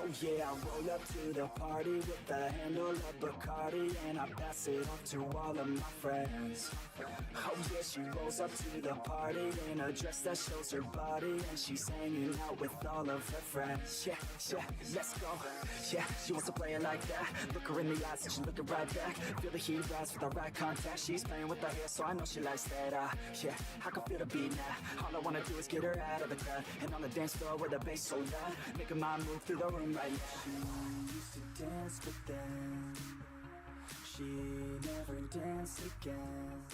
Oh yeah, I roll up to the party with the handle of Bacardi, and I pass it off to all of my friends. Oh yeah, she rolls up to the party in a dress that shows her body, and she's hanging out with all of her friends. Yeah, yeah, let's go. Yeah, she wants to play it like that. Look her in the eyes and she's looking right back. Feel the heat rise with the right contact. She's playing with her hair, so I know she likes that. Yeah, I can feel the beat now. All I wanna do is get her out of the crowd, and on the dance floor with the bass so loud, making my move through the room right now. She used to dance, but then she never danced again.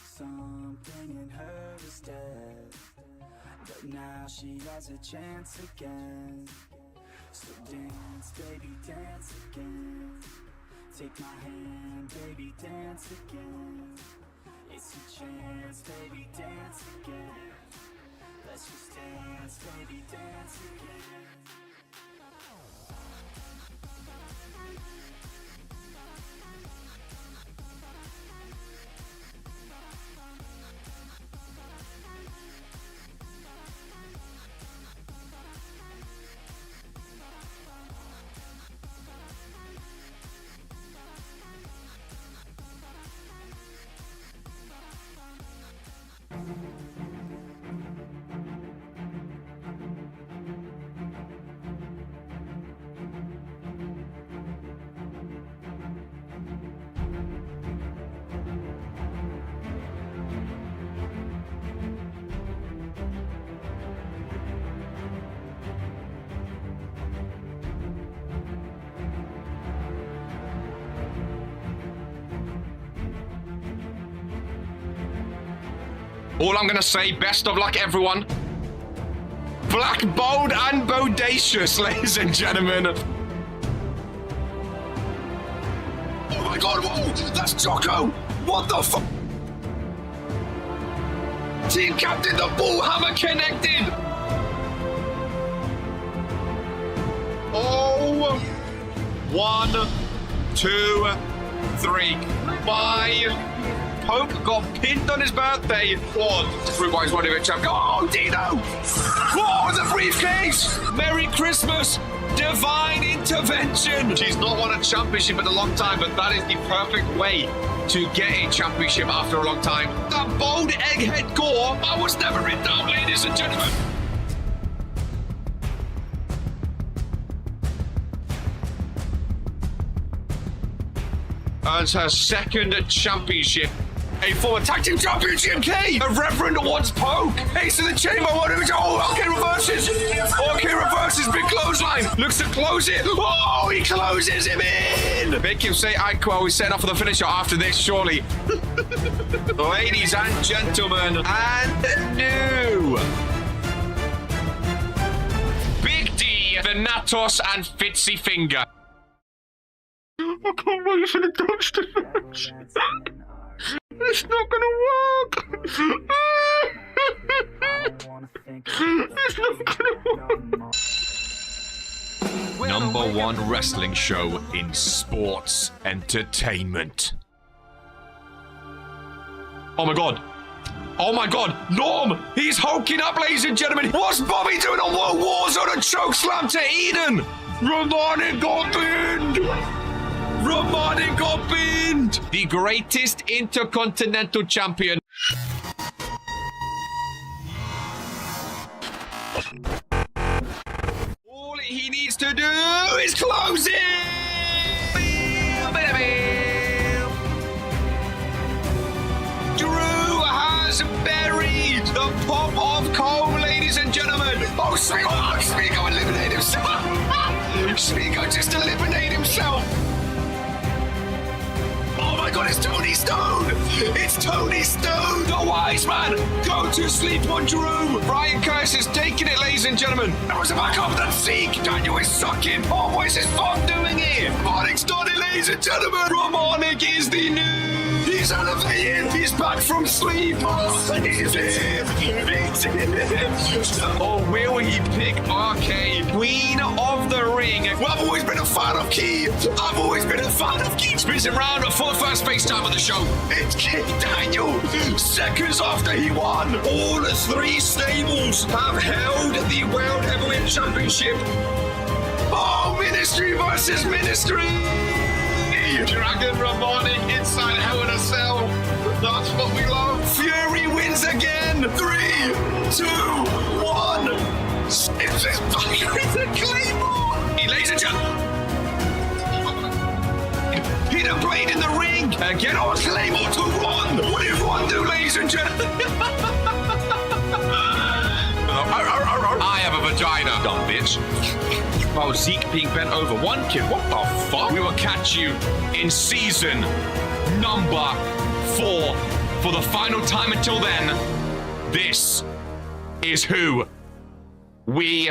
Something in her was dead, but now she has a chance again. So dance, baby, dance again. Take my hand, baby, dance again. It's your chance, baby, dance again. Let's just dance, baby, dance again. All I'm gonna say, best of luck, everyone. Black, bold, and bodacious, ladies and gentlemen. Oh my God, whoa, that's Jocko. What the fuck? Team captain, the bullhammer connected. Oh, 1, 2, 3. Bye. Pope got pinned on his birthday. Oh, everybody's one of it, champ. Oh, Dino! Oh, the briefcase! Merry Christmas! Divine intervention! She's not won a championship in a long time, but that is the perfect way to get a championship after a long time. That bold egghead gore, I was never in doubt, ladies and gentlemen. Earns her second championship. A former tag team champion, GMK! A reverend wants Poke! Ace in the chamber, what do we do? Oh, okay, reverses! Okay, reverses, big clothesline! Looks to close it! Oh, he closes him in! Make him say, well, we set up for the finisher after this, surely. Ladies and gentlemen, and new! Big D, the Natos, and Fitzy Finger. I can't wait for the dumpster match. It's not gonna work. It's not gonna work. Number one wrestling show in sports entertainment. Oh my God. Oh my God. Norm, he's hulking up, ladies and gentlemen. What's Bobby doing on Warzone? A choke slam to Eden. Romani got pinned. Romani got pinned! The greatest intercontinental champion. All he needs to do is close it! Drew has buried the pop of Cole, ladies and gentlemen. Oh, Smigo eliminated himself. Smigo just eliminated himself. Oh my God, it's Tony Stone! It's Tony Stone, the wise man! Go to sleep on Drew! Brian Curse is taking it, ladies and gentlemen! That was a back up that Zeke! Daniel is sucking! Oh, what is this fun doing here? Romanic's done it, ladies and gentlemen! Romanic is the new He's elevated. He's back from sleep. It's him. Or will he pick RK, Queen of the Ring? Well, I've always been a fan of Key. I've always been a fan of Key. Spins him round for the first FaceTime of the show. It's King Daniel. Seconds after he won, all three stables have held the World Heavyweight Championship. Oh, Ministry versus Ministry. Dragon Ramonic inside Hell in a Cell. That's what we love. Fury wins again. 3, 2, 1. It's his back with the Claymore. Ladies and gentlemen. Hidden blade in the ring. Get on Claymore to Ron. What did Ron do, ladies and gentlemen? I have a vagina, dumb bitch. Oh, Zeke being bent over. One kid, what the fuck? We will catch you in season number 4 for the final time. Until then, this is who we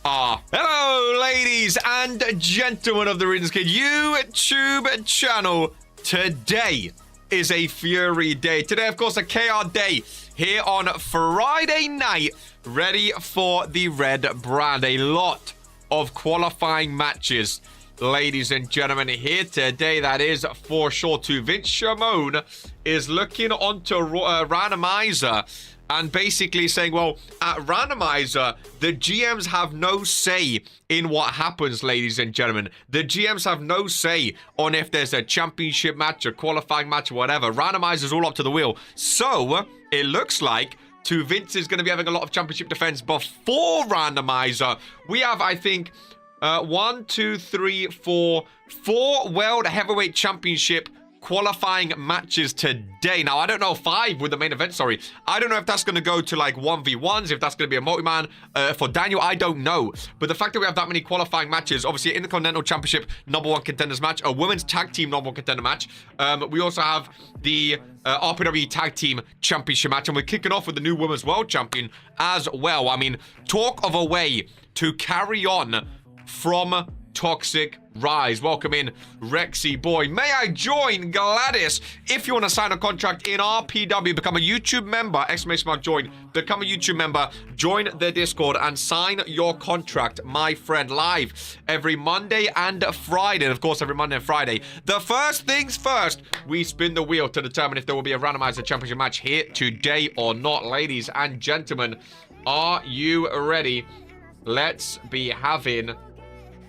are. Hello, ladies and gentlemen of the Regents YouTube channel. Today is a Fury day. Today, of course, a KR day here on Friday night, ready for the red brand. A lot of qualifying matches, ladies and gentlemen, here today. That is for sure. To Vince Shimon is looking onto Randomizer and basically saying, well, at Randomizer, the GMs have no say in what happens, ladies and gentlemen. The GMs have no say on if there's a championship match, a qualifying match, or whatever. Randomizer's all up to the wheel. So, it looks like to Vince is going to be having a lot of championship defense before Randomizer. We have, I think, 1, 2, 3, 4 World Heavyweight Championship qualifying matches today. Now, I don't know, 5 with the main event, sorry. I don't know if that's going to go to like 1v1s, if that's going to be a multi-man for Daniel. I don't know. But the fact that we have that many qualifying matches, obviously in the Continental Championship #1 contenders match, a women's tag team #1 contender match. We also have the RPW tag team championship match, and we're kicking off with the new women's world champion as well. I mean, talk of a way to carry on from Toxic Rise. Welcome in, Rexy boy. May I join Gladys? If you want to sign a contract in RPW, become a YouTube member, !join, become a YouTube member, join the Discord and sign your contract, my friend, live every Monday and Friday. And of course, every Monday and Friday. The first things first, we spin the wheel to determine if there will be a randomizer championship match here today or not. Ladies and gentlemen, are you ready? Let's be having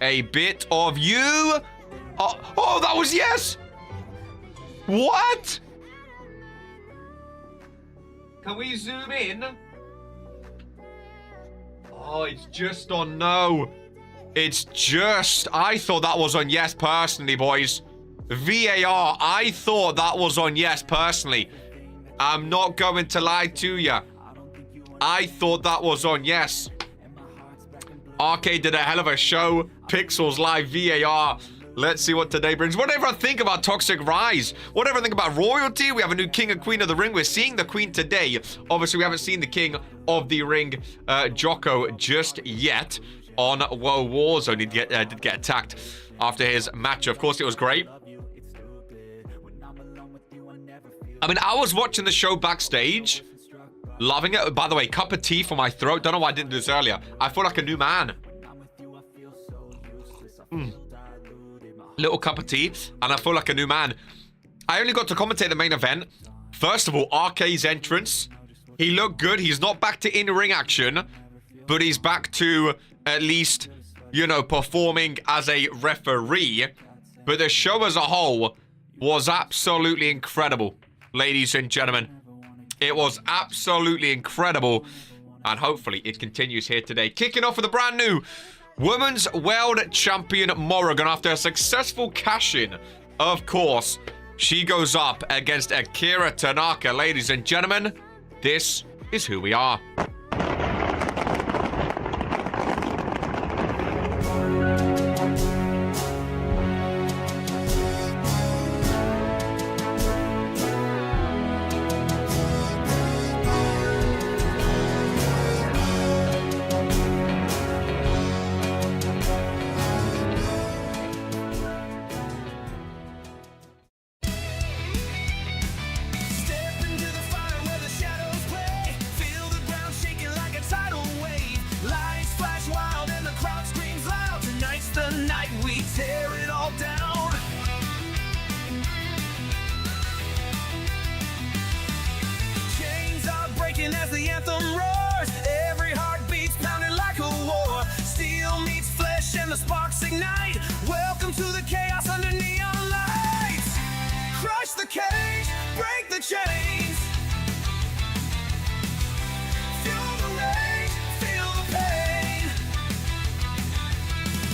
a bit of you. Oh, that was yes. What? Can we zoom in? Oh, it's just on no. It's just, I thought that was on yes personally, boys. VAR, I thought that was on yes personally. I'm not going to lie to you. I thought that was on yes. Arcade did a hell of a show. Pixels Live VAR. Let's see what today brings. Whatever I think about Toxic Rise, whatever I think about Royalty, we have a new King and Queen of the Ring. We're seeing the Queen today. Obviously, we haven't seen the King of the Ring, Jocko, just yet on World Warzone. He did get attacked after his match. Of course, it was great. I mean, I was watching the show backstage. Loving it. By the way, cup of tea for my throat. Don't know why I didn't do this earlier. I feel like a new man. Little cup of tea, and I feel like a new man. I only got to commentate the main event. First of all, RK's entrance. He looked good. He's not back to in-ring action, but he's back to at least, you know, performing as a referee. But the show as a whole was absolutely incredible, ladies and gentlemen. It was absolutely incredible, and hopefully it continues here today. Kicking off with a brand new Women's World Champion Morrigan after a successful cash-in. Of course, she goes up against Akira Tanaka. Ladies and gentlemen, this is who we are. ignite. Welcome to the chaos under neon lights. Crush the cage, break the chains. Feel the rage, feel the pain.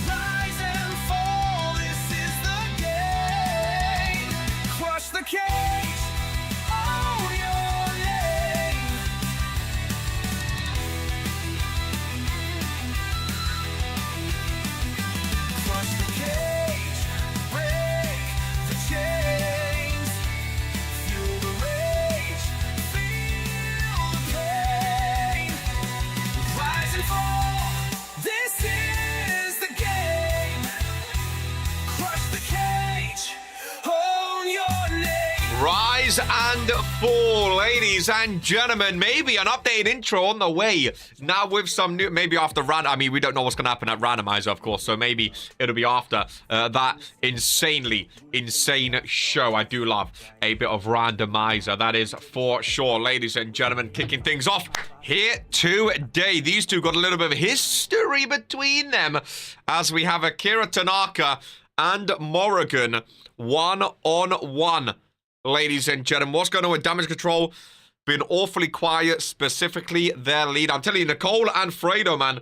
Rise and fall, this is the game. Crush the cage, own your name. Crush the cage, break the chains. Feel the rage, feel the pain. Rise and fall, this is the game. Crush the cage, own your name. Rise and fall, ladies and gentlemen. Maybe an updated intro on the way. Now with some new, maybe after I mean, we don't know what's going to happen at randomizer, of course. So maybe it'll be after that insanely insane show. I do love a bit of randomizer. That is for sure, ladies and gentlemen. Kicking things off here today. These two got a little bit of history between them as we have Akira Tanaka and Morrigan one-on-one. Ladies and gentlemen, what's going on with Damage Control? Been awfully quiet, specifically their lead. I'm telling you, Nicole and Fredo, man.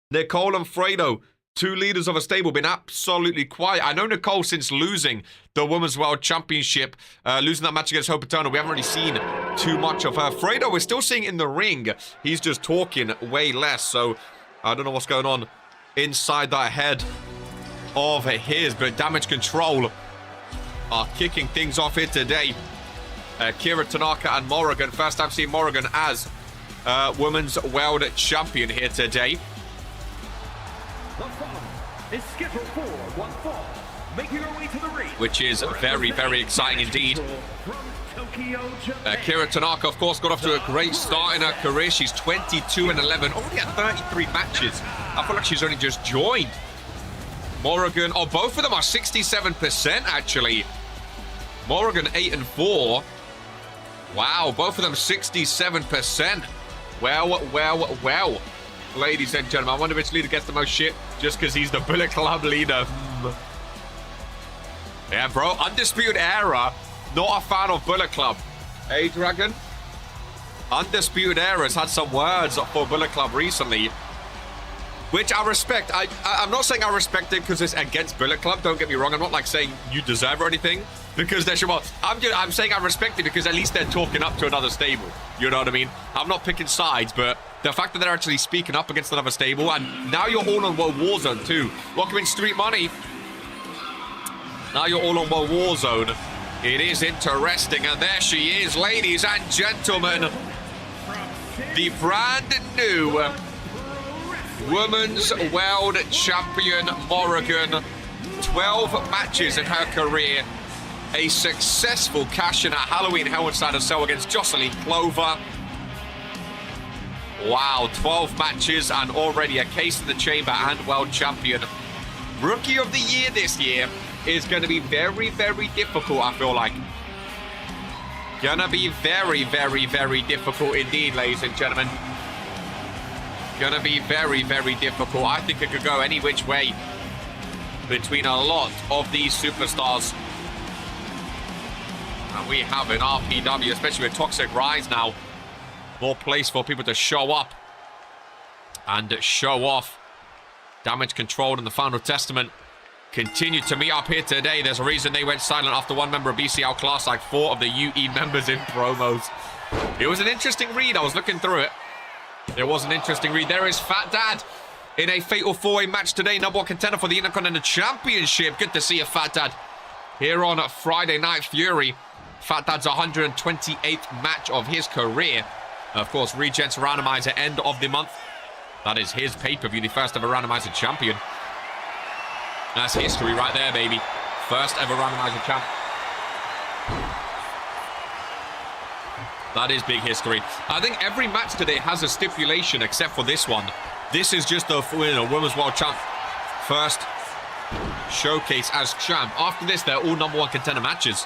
Nicole and Fredo, two leaders of a stable, been absolutely quiet. I know Nicole, since losing the Women's World Championship, losing that match against Hope Eternal, we haven't really seen too much of her. Fredo, we're still seeing in the ring. He's just talking way less, so I don't know what's going on inside that head of his, but Damage Control are kicking things off here today. Akira Tanaka and Morrigan. First time seeing Morrigan as Women's World Champion here today. The following is scheduled for one fall, making our way to the ring. Which is very, very exciting indeed. From Tokyo, Japan. Akira Tanaka, of course, got off to a great start in her career. She's 22-11, already had 33 matches. I feel like she's only just joined. Morrigan, oh, both of them are 67% actually. Morrigan 8-4. Wow, both of them 67%. Well. Ladies and gentlemen, I wonder which leader gets the most shit just because he's the Bullet Club leader. Yeah, bro, Undisputed Era, not a fan of Bullet Club. Hey, Dragon? Undisputed Era has had some words for Bullet Club recently, which I respect. I'm not saying I respect it because it's against Bullet Club. Don't get me wrong. I'm not like saying you deserve or anything because they're well. I'm saying I respect it because at least they're talking up to another stable. You know what I mean? I'm not picking sides, but the fact that they're actually speaking up against another stable, and now you're all on World Warzone too. Welcome in Street Money. Now you're all on World Warzone. It is interesting, and there she is, ladies and gentlemen. The brand new Women's World Champion Morrigan. 12 matches in her career. A successful cash-in at Halloween Hell Inside a Cell against Jocelyn Clover. Wow, 12 matches and already a case in the chamber and world champion. Rookie of the Year this year is going to be very, very difficult, I feel like. Gonna be very, very, very difficult indeed, ladies and gentlemen. Gonna be very, very difficult. I think it could go any which way between a lot of these superstars. And we have an RPW, especially with Toxic Rise now. More place for people to show up and show off. Damage Control and the Final Testament continue to meet up here today. There's a reason they went silent after one member of BCL class, like 4 of the UE members in promos. It was an interesting read. I was looking through it. It was an interesting read. There is Fat Dad in a fatal 4-way match today. Number 1 contender for the Intercontinental Championship. Good to see a Fat Dad here on Friday Night Fury. Fat Dad's 128th match of his career. Of course, Regents Randomizer end of the month. That is his pay-per-view, the first ever Randomizer champion. That's history right there, baby. First ever Randomizer champ. That is big history. I think every match today has a stipulation except for this one. This is just the Women's World Champ first showcase as champ. After this, they're all number 1 contender matches.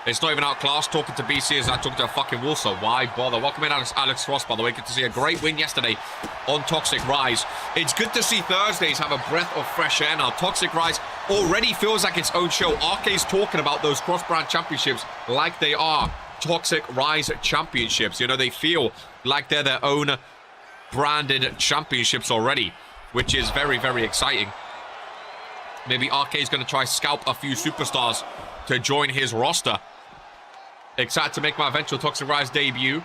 It's not even outclassed. Talking to BC is like talking to a fucking wall, so why bother? Welcome in, Alex Ross, by the way. Good to see a great win yesterday on Toxic Rise. It's good to see Thursdays have a breath of fresh air now. Toxic Rise already feels like its own show. RK's talking about those cross-brand championships like they are Toxic Rise championships. You know, they feel like they're their own branded championships already, which is very, very exciting. Maybe RK is going to try scalp a few superstars to join his roster. Excited to make my eventual Toxic Rise debut.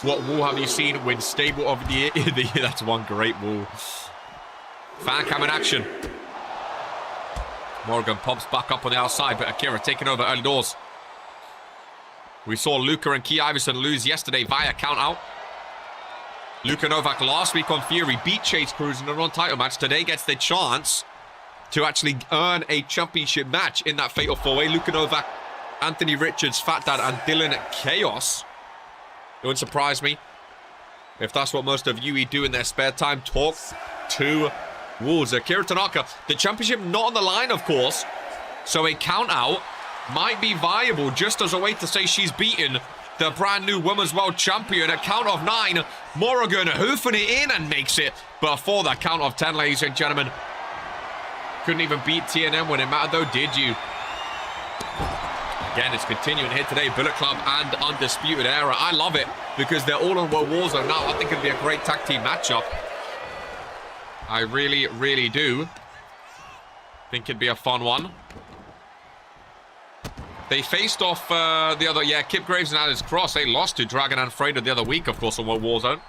What wall have you seen win stable of the year? That's one great wall. Fan cam in action. Morgan pops back up on the outside, but Akira taking over early doors. We saw Luca and Key Iverson lose yesterday via count out. Luka Novak last week on Fury beat Chase Cruz in a non-title match. Today gets the chance to actually earn a championship match in that fatal four-way. Luka Novak, Anthony Richards, Fat Dad, and Dylan Chaos. It wouldn't surprise me if that's what most of you do in their spare time. Talk to Wolves. Akira Tanaka, the championship not on the line, of course. So a count out might be viable just as a way to say she's beaten the brand new Women's World Champion. At count of 9, Morrigan hoofing it in and makes it. But for the count of 10, ladies and gentlemen, couldn't even beat TNM when it mattered though, did you? Again, it's continuing here today. Bullet Club and Undisputed Era. I love it because they're all on World Warzone now. I think it'd be a great tag team matchup. I really, really do think it'd be a fun one. They faced off the other, yeah, Kip Graves and Alice Cross. They lost to Dragon and Freda the other week, of course, on World Warzone.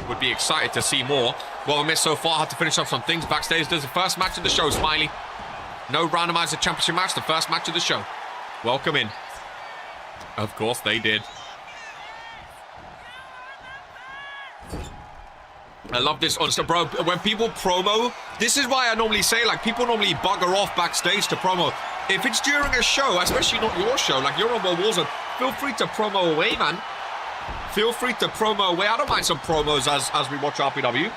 Would be excited to see more. Well, we missed so far. Had to finish up some things backstage. There's the first match of the show, Smiley. No randomizer championship match. The first match of the show. Welcome in. Of course they did. I love this. Honestly, bro, when people promo, this is why I normally say, like, people normally bugger off backstage to promo. If it's during a show, especially not your show, like you're on World Warzone, feel free to promo away, man. Feel free to promo away. I don't mind some promos as we watch RPW.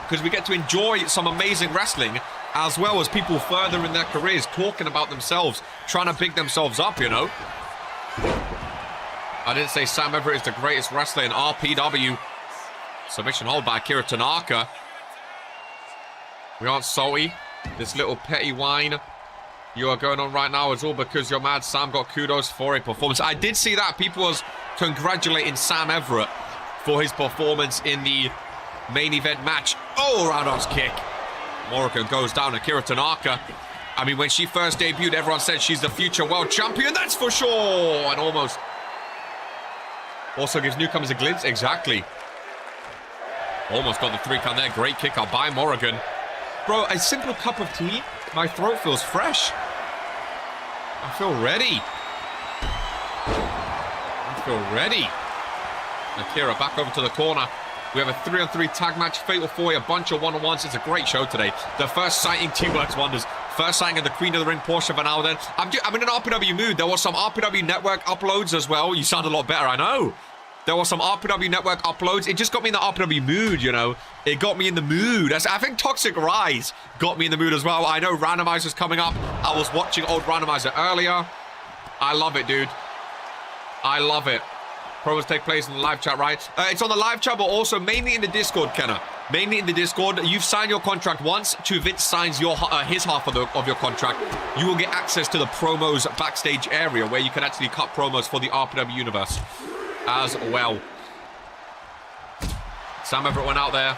Because we get to enjoy some amazing wrestling, as well as people further in their careers talking about themselves, trying to big themselves up, you know. I didn't say Sam Everett is the greatest wrestler in RPW. Submission hold by Akira Tanaka. We aren't salty. This little petty whine you are going on right now is all because you're mad Sam got kudos for a performance. I did see that. People was congratulating Sam Everett for his performance in the main event match. Oh, roundhouse kick. Morrigan goes down. Akira Tanaka. I mean, when she first debuted, everyone said she's the future world champion. That's for sure. And almost. Also gives newcomers a glimpse. Exactly. Almost got the 3 count there. Great kick out by Morrigan. Bro, a simple cup of tea. My throat feels fresh. I feel ready. I feel ready. Akira back over to the corner. We have a 3-on-3 tag match. Fatal 4, a bunch of one-on-ones. It's a great show today. The first sighting, T-Works Wonders. First sighting of the Queen of the Ring, Portia Van Alden. I'm in an RPW mood. There was some RPW Network uploads as well. You sound a lot better, I know. There was some RPW Network uploads. It just got me in the RPW mood, you know. It got me in the mood. I think Toxic Rise got me in the mood as well. I know Randomizer's coming up. I was watching old Randomizer earlier. I love it, dude. I love it. Promos take place in the live chat, right? It's on the live chat, but also mainly in the Discord, Kenna. Mainly in the Discord. You've signed your contract once. Vince signs his half of your contract. You will get access to the promos backstage area where you can actually cut promos for the RPW universe as well. Sam Everett went out there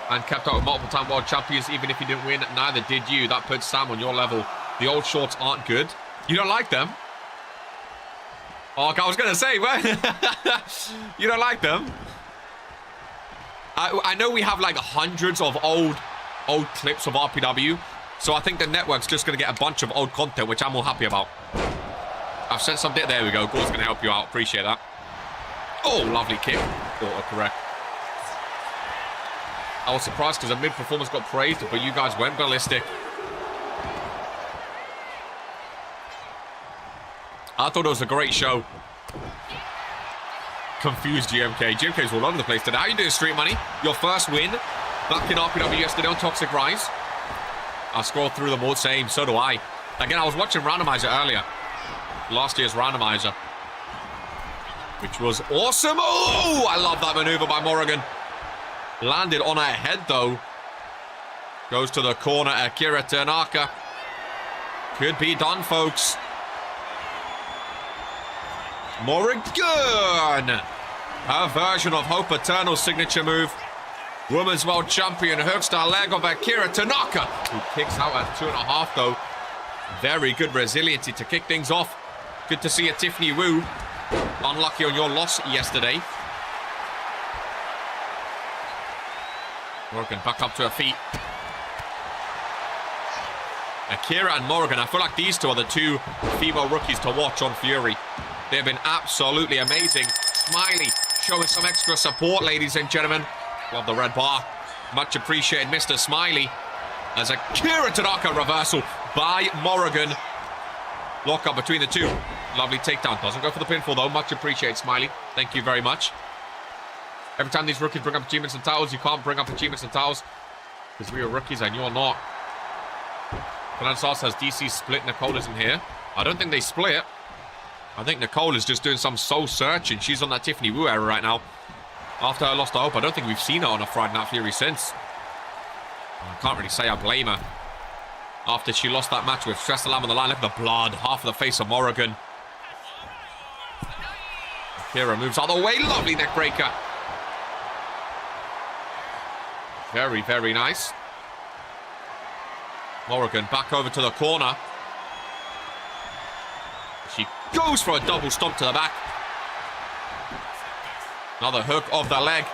and kept up with multiple-time world champions. Even if he didn't win, neither did you. That puts Sam on your level. The old shorts aren't good. You don't like them? Oh, I was going to say, well, you don't like them? I know we have like hundreds of old clips of RPW. So I think the network's just going to get a bunch of old content, which I'm all happy about. I've sent some... There we go. Gord's going to help you out. Appreciate that. Oh, lovely kick. Auto-correct. I was surprised because the mid-performance got praised, but you guys went ballistic. I thought it was a great show. Confused GMK. GMK's all over the place today. How you doing, Street Money? Your first win back in RPW yesterday on Toxic Rise. I scrolled through them all, same. So do I. Again, I was watching Randomizer earlier. Last year's Randomizer. Which was awesome. Oh, I love that maneuver by Morrigan. Landed on her head, though. Goes to the corner. Akira Tanaka. Could be done, folks. Morrigan. Her version of Hope Eternal's signature move. Women's World Champion hooks the leg of Akira Tanaka, who kicks out at 2.5, though. Very good resiliency to kick things off. Good to see a Tiffany Wu. Unlucky on your loss yesterday. Morgan back up to her feet. Akira and Morgan, I feel like these two are the two female rookies to watch on Fury. They've been absolutely amazing. Smiley showing some extra support, ladies and gentlemen. Love the red bar. Much appreciated, Mr. Smiley. As Akira Tanaka reversal by Morrigan. Lock up between the two. Lovely takedown. Doesn't go for the pinfall, though. Much appreciated, Smiley. Thank you very much. Every time these rookies bring up achievements and titles, you can't bring up achievements and titles because we are rookies and you're not. Finansar says DC split. Nicole isn't here. I don't think they split. I think Nicole is just doing some soul searching. She's on that Tiffany Wu era right now. After her loss to Hope, I don't think we've seen her on a Friday Night Fury since. I can't really say I blame her. After she lost that match with Stress Alarm on the line, look at the blood. Half of the face of Morrigan. Akira moves out of the way. Lovely neck breaker. Very, very nice. Morrigan back over to the corner. She goes for a double stomp to the back. Another hook of the leg.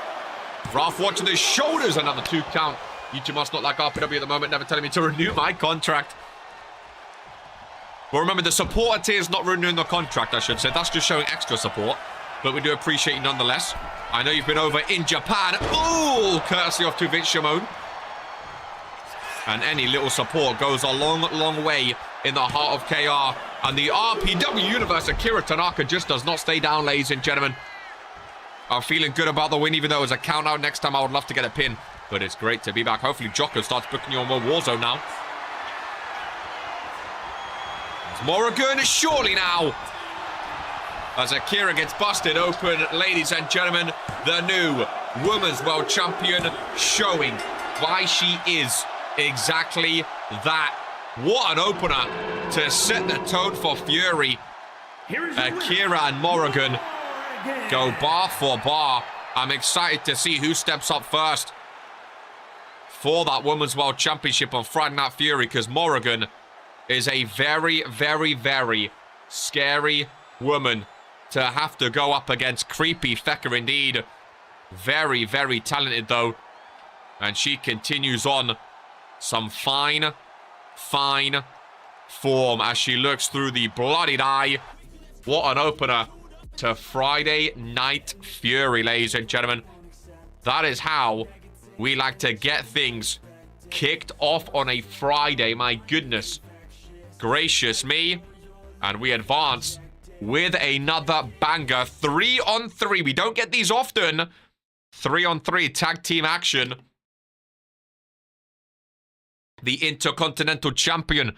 Ralph watching the shoulders. Another 2 count. YouTube must not like RPW at the moment, never telling me to renew my contract. Well, remember, the supporter tier is not renewing the contract, I should say. That's just showing extra support. But we do appreciate you nonetheless. I know you've been over in Japan. Oh, courtesy of to Vince Shimon. And any little support goes a long, long way in the heart of KR. And the RPW universe, Akira Tanaka, just does not stay down, ladies and gentlemen. I'm feeling good about the win, even though it was a count out. Next time I would love to get a pin. But it's great to be back. Hopefully Jocko starts booking you on more Warzone now. It's Morrigan, surely now. As Akira gets busted open, ladies and gentlemen, the new Women's World Champion showing why she is exactly that. What an opener to set the tone for Fury. Akira and Morrigan go bar for bar. I'm excited to see who steps up first for that Women's World Championship on Friday Night Fury, because Morrigan is a very, very, very scary woman to have to go up against. Creepy fecker indeed. Very, very talented, though. And she continues on some fine, fine form as she looks through the bloodied eye. What an opener to Friday Night Fury, ladies and gentlemen. That is how we like to get things kicked off on a Friday. My goodness gracious me. And we advance with another banger. 3-on-3. We don't get these often. 3-on-3 tag team action. The Intercontinental Champion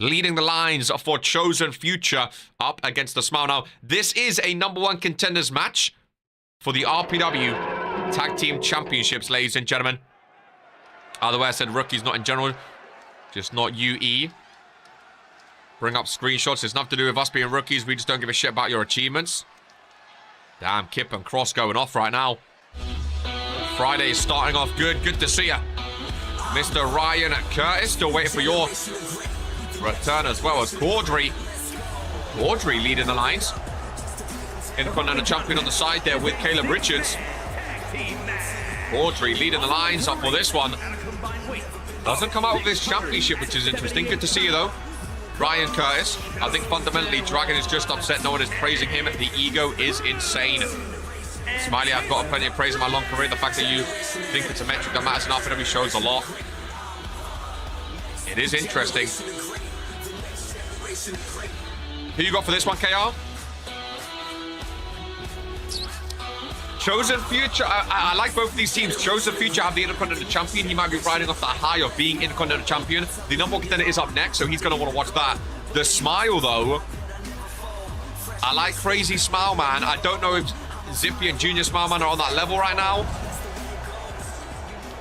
leading the lines for Chosen Future up against the Smile. Now, this is a #1 contenders match for the RPW Tag Team Championships, ladies and gentlemen. Otherwise, I said rookies, not in general. Just not UE. Bring up screenshots. It's nothing to do with us being rookies. We just don't give a shit about your achievements. Damn, Kip and Cross going off right now. Friday is starting off good. Good to see you. Mr. Ryan Curtis, still waiting for your return, as well as Caudry. Caudry leading the lines. Intercontinental Champion on the side there with Caleb Richards. Caudry leading the lines up for this one. Doesn't come out with this championship, which is interesting. Good to see you, though. Ryan Curtis. I think fundamentally Dragon is just upset no one is praising him. The ego is insane. Smiley, I've got plenty of praise in my long career. The fact that you think it's a metric that matters in RPW shows a lot. It is interesting. Who you got for this one, KR? Chosen Future, I like both of these teams. Chosen Future have the Intercontinental Champion. He might be riding off that high of being Intercontinental Champion. The number one contender is up next, so he's going to want to watch that. The Smile, though, I like Crazy Smile Man. I don't know if Zippy and Junior Smile Man are on that level right now.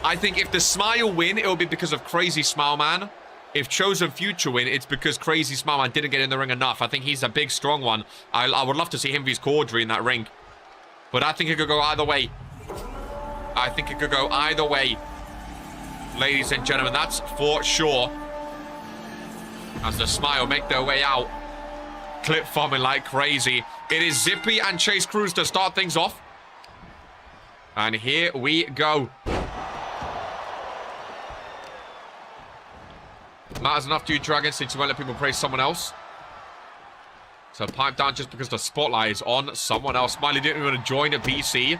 I think if the Smile win, it'll be because of Crazy Smile Man. If Chosen Future win, it's because Crazy Smile Man didn't get in the ring enough. I think he's a big, strong one. I would love to see him vs Caudry in that ring. But I think it could go either way. I think it could go either way. Ladies and gentlemen, that's for sure. As the Smile make their way out. Clip farming like crazy. It is Zippy and Chase Cruz to start things off. And here we go. Matters enough to you, Dragon, since you won't let people praise someone else. So pipe down just because the spotlight is on someone else. Smiley didn't even want to join a BC.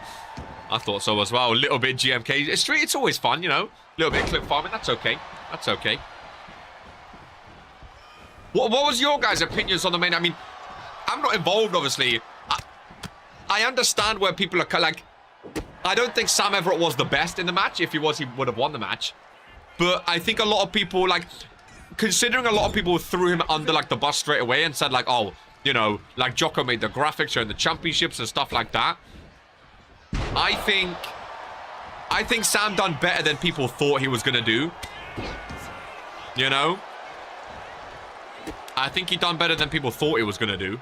I thought so as well. A little bit GMK. It's always fun, you know. A little bit of clip farming. That's okay. That's okay. What was your guys' opinions on the main? I mean, I'm not involved, obviously. I understand where people are like... I don't think Sam Everett was the best in the match. If he was, he would have won the match. But I think a lot of people, like... Considering a lot of people threw him under, like, the bus straight away and said, like, oh... You know, like Jocko made the graphics during the championships and stuff like that. I think Sam done better than people thought he was going to do. You know? I think he done better than people thought he was going to do.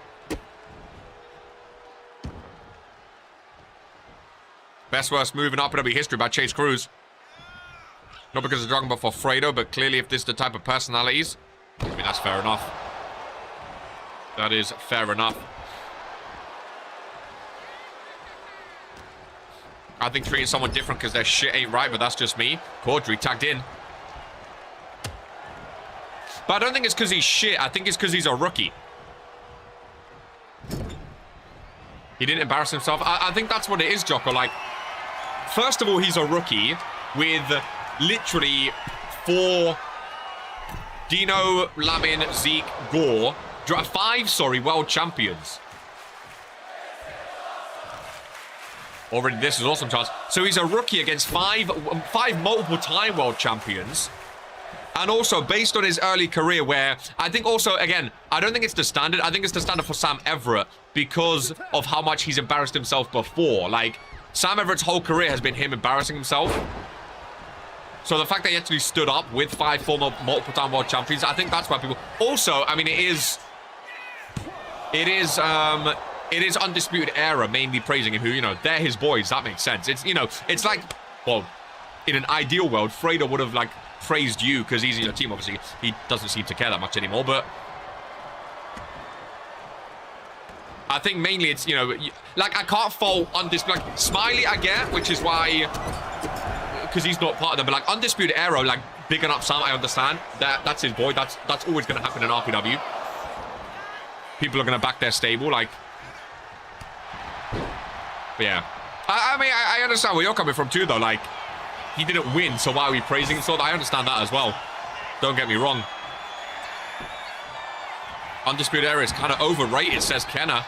Best worst moving up in history by Chase Cruz. Not because of Dragon Ball for Fredo, but clearly if this is the type of personalities, I mean, that's fair enough. That is fair enough. I think treating someone different because their shit ain't right, but that's just me. Caudry tagged in. But I don't think it's because he's shit. I think it's because he's a rookie. He didn't embarrass himself. I think that's what it is, Jocko. Like, first of all, he's a rookie with literally 4 Dino, Lamin, Zeke, Gore... 5 world champions. Already, this is awesome, Charles. So he's a rookie against 5 multiple-time world champions. And also, based on his early career, where I think also, again, I don't think it's the standard. I think it's the standard for Sam Everett because of how much he's embarrassed himself before. Like, Sam Everett's whole career has been him embarrassing himself. So the fact that he actually stood up with 5 former multiple-time world champions, I think that's why people... Also, I mean, it is Undisputed Era mainly praising him, who, you know, they're his boys. That makes sense. It's, you know, it's like, well, in an ideal world, Fredo would have, like, praised you because he's in your team, obviously. He doesn't seem to care that much anymore, but... I think mainly it's, you know, like, I can't fault Undisputed... Like, Smiley I get, which is why... Because he's not part of them, but, like, Undisputed Era, like, bigging up Sam, I understand. That's his boy. That's always going to happen in RPW. People are going to back their stable, like... But yeah. I mean, I understand where you're coming from, too, though. Like, he didn't win, so why are we praising him? So I understand that as well. Don't get me wrong. Undisputed Era is kind of overrated, says Kenna.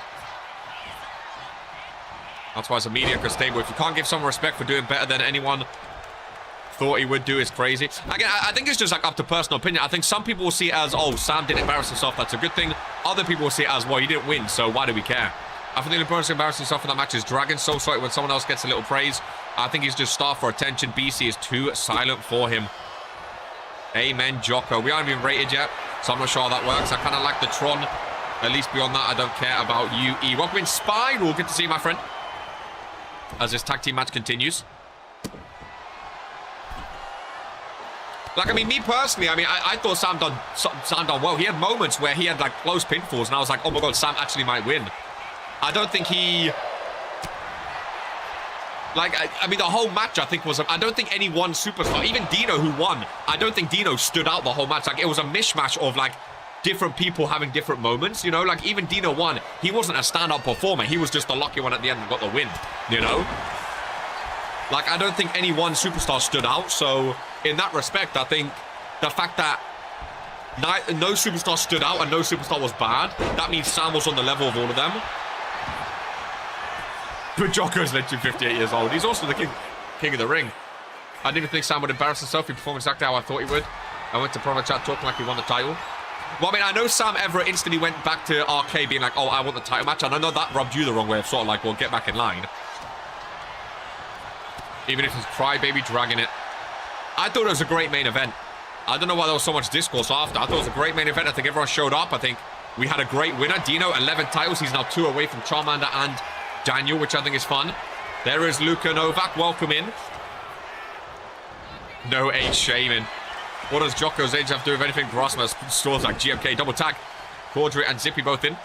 That's why it's a mediocre stable. If you can't give someone respect for doing better than anyone thought he would do, is crazy. Again, I think it's just like up to personal opinion. I think some people will see it as, oh, Sam didn't embarrass himself, that's a good thing. Other people will see it as, well, he didn't win, so why do we care? I think the only person embarrassing himself in that match is Dragon. So sorry when someone else gets a little praise. I think he's just starved for attention. BC is too silent for him. Amen, Jocko. We aren't even rated yet, so I'm not sure how that works. I kind of like the Tron. At least beyond that, I don't care about you, E. Welcome in, Spiral. Good to see you, my friend. As this tag team match continues. Like, I mean, me personally, I mean, I thought Sam done well. He had moments where he had, like, close pinfalls, and I was like, oh my god, Sam actually might win. I don't think he... Like, I mean, the whole match, I think, was... I don't think any one superstar, even Dino, who won, I don't think Dino stood out the whole match. Like, it was a mishmash of, like, different people having different moments, you know? Like, even Dino won. He wasn't a stand-up performer. He was just the lucky one at the end and got the win, you know? Like, I don't think any one superstar stood out, so... In that respect, I think the fact that no superstar stood out and no superstar was bad, that means Sam was on the level of all of them. But Jocko's literally 58 years old. He's also the king of the ring. I didn't even think Sam would embarrass himself. He performed exactly how I thought he would. I went to promo chat talking like he won the title. Well, I mean, I know Sam Everett instantly went back to RK being like, oh, I want the title match. And I know that rubbed you the wrong way of sort of like, well, get back in line. Even if it's Crybaby dragging it. I thought it was a great main event. I don't know why there was so much discourse after. I thought it was a great main event. I think everyone showed up. I think we had a great winner. Dino, 11 titles. He's now 2 away from Charmander and Daniel, which I think is fun. There is Luka Novak. Welcome in. No age shaming. What does Jocko's age have to do with anything? Grassmas stores like GMK. Double tag. Cordry and Zippy both in.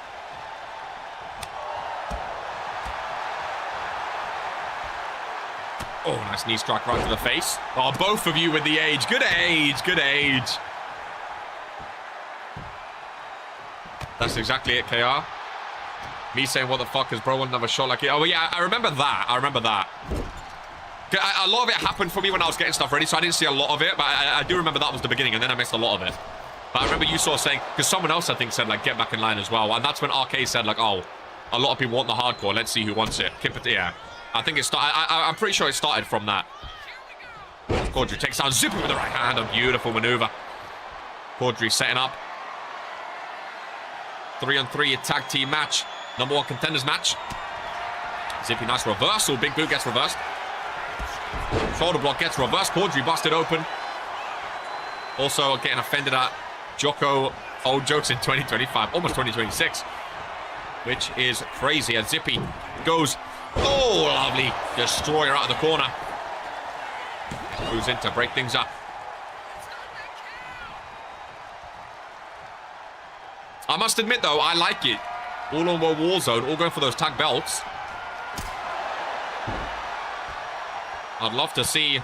Oh, nice knee strike right to the face. Oh, both of you with the age. Good age. Good age. That's exactly it, KR. Me saying, what the fuck is bro want another shot like it? Oh, yeah, I remember that. I remember that. A lot of it happened for me when I was getting stuff ready, so I didn't see a lot of it, but I do remember that was the beginning, and then I missed a lot of it. But I remember you sort of saying, because someone else, I think, said, like, get back in line as well, and that's when RK said, like, oh, a lot of people want the hardcore, let's see who wants it. Yeah. I think it started, I'm pretty sure it started from that. Cordry takes down Zippy with the right hand, a beautiful maneuver. Cordry setting up. 3-on-3 tag team match. Number 1 contenders match. Zippy, nice reversal. Big boot gets reversed. Shoulder block gets reversed. Cordry busted open. Also getting offended at Jocko old jokes in 2025. Almost 2026. Which is crazy. And Zippy goes, oh, lovely. Destroyer out of the corner. Moves in to break things up. I must admit, though, I like it. All on Warzone, all going for those tag belts. I'd love to see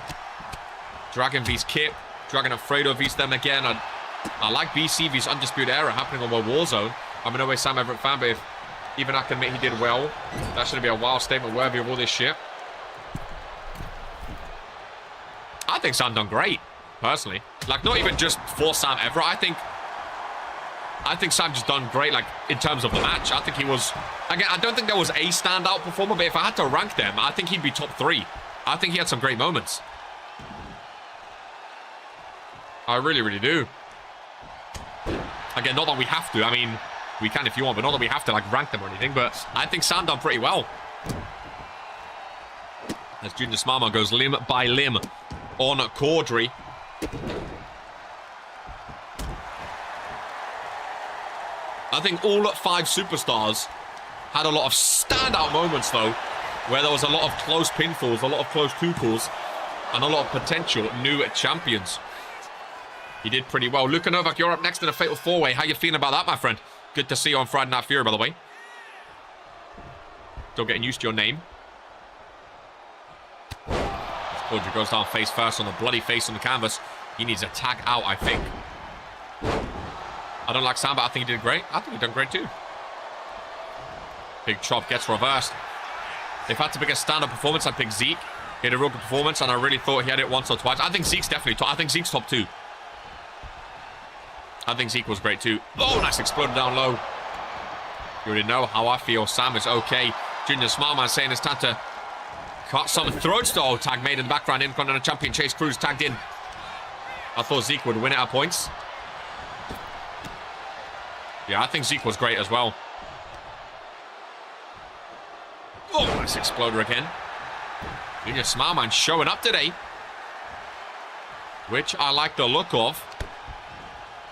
Dragon vs Kip, Dragon Alfredo vs them again. I like BC vs Undisputed Era happening on Warzone. I'm in no way Sam Everett fan, but if even I can admit he did well, that should be a wild statement worthy of all this shit. I think Sam done great, personally. Like, not even just for Sam Everett. I think Sam just done great, like, in terms of the match. I think he was... Again, I don't think there was a standout performer, but if I had to rank them, I think he'd be top 3. I think he had some great moments. I really, really do. Again, not that we have to. I mean, we can if you want, but not that we have to, like, rank them or anything. But I think Sam done pretty well. As Junior Smama goes limb by limb on Cordry. I think all 5 superstars had a lot of standout moments, though, where there was a lot of close pinfalls, a lot of close 2-calls, and a lot of potential new champions. He did pretty well. Luka Novak, you're up next in a Fatal 4-Way. How you feeling about that, my friend? Good to see you on Friday Night Fury, by the way. Still getting used to your name. Cordry goes down face first on the bloody face on the canvas. He needs a tag out, I think. I don't like Sam, but I think he did great. I think he done great too. Big chop gets reversed. If I had to pick a stand-up performance, I'd pick Zeke. He had a real good performance, and I really thought he had it once or twice. I think Zeke's definitely top. I think Zeke's top 2. I think Zeke was great too. Oh, nice exploded down low. You already know how I feel. Sam is okay. Junior Smileman saying it's time to cut some throats. Oh, tag made in the background. Intercontinental Champion Chase Cruz tagged in. I thought Zeke would win it at points. Yeah, I think Zeke was great as well. Oh, nice exploder again. Junior Smileman showing up today, which I like the look of.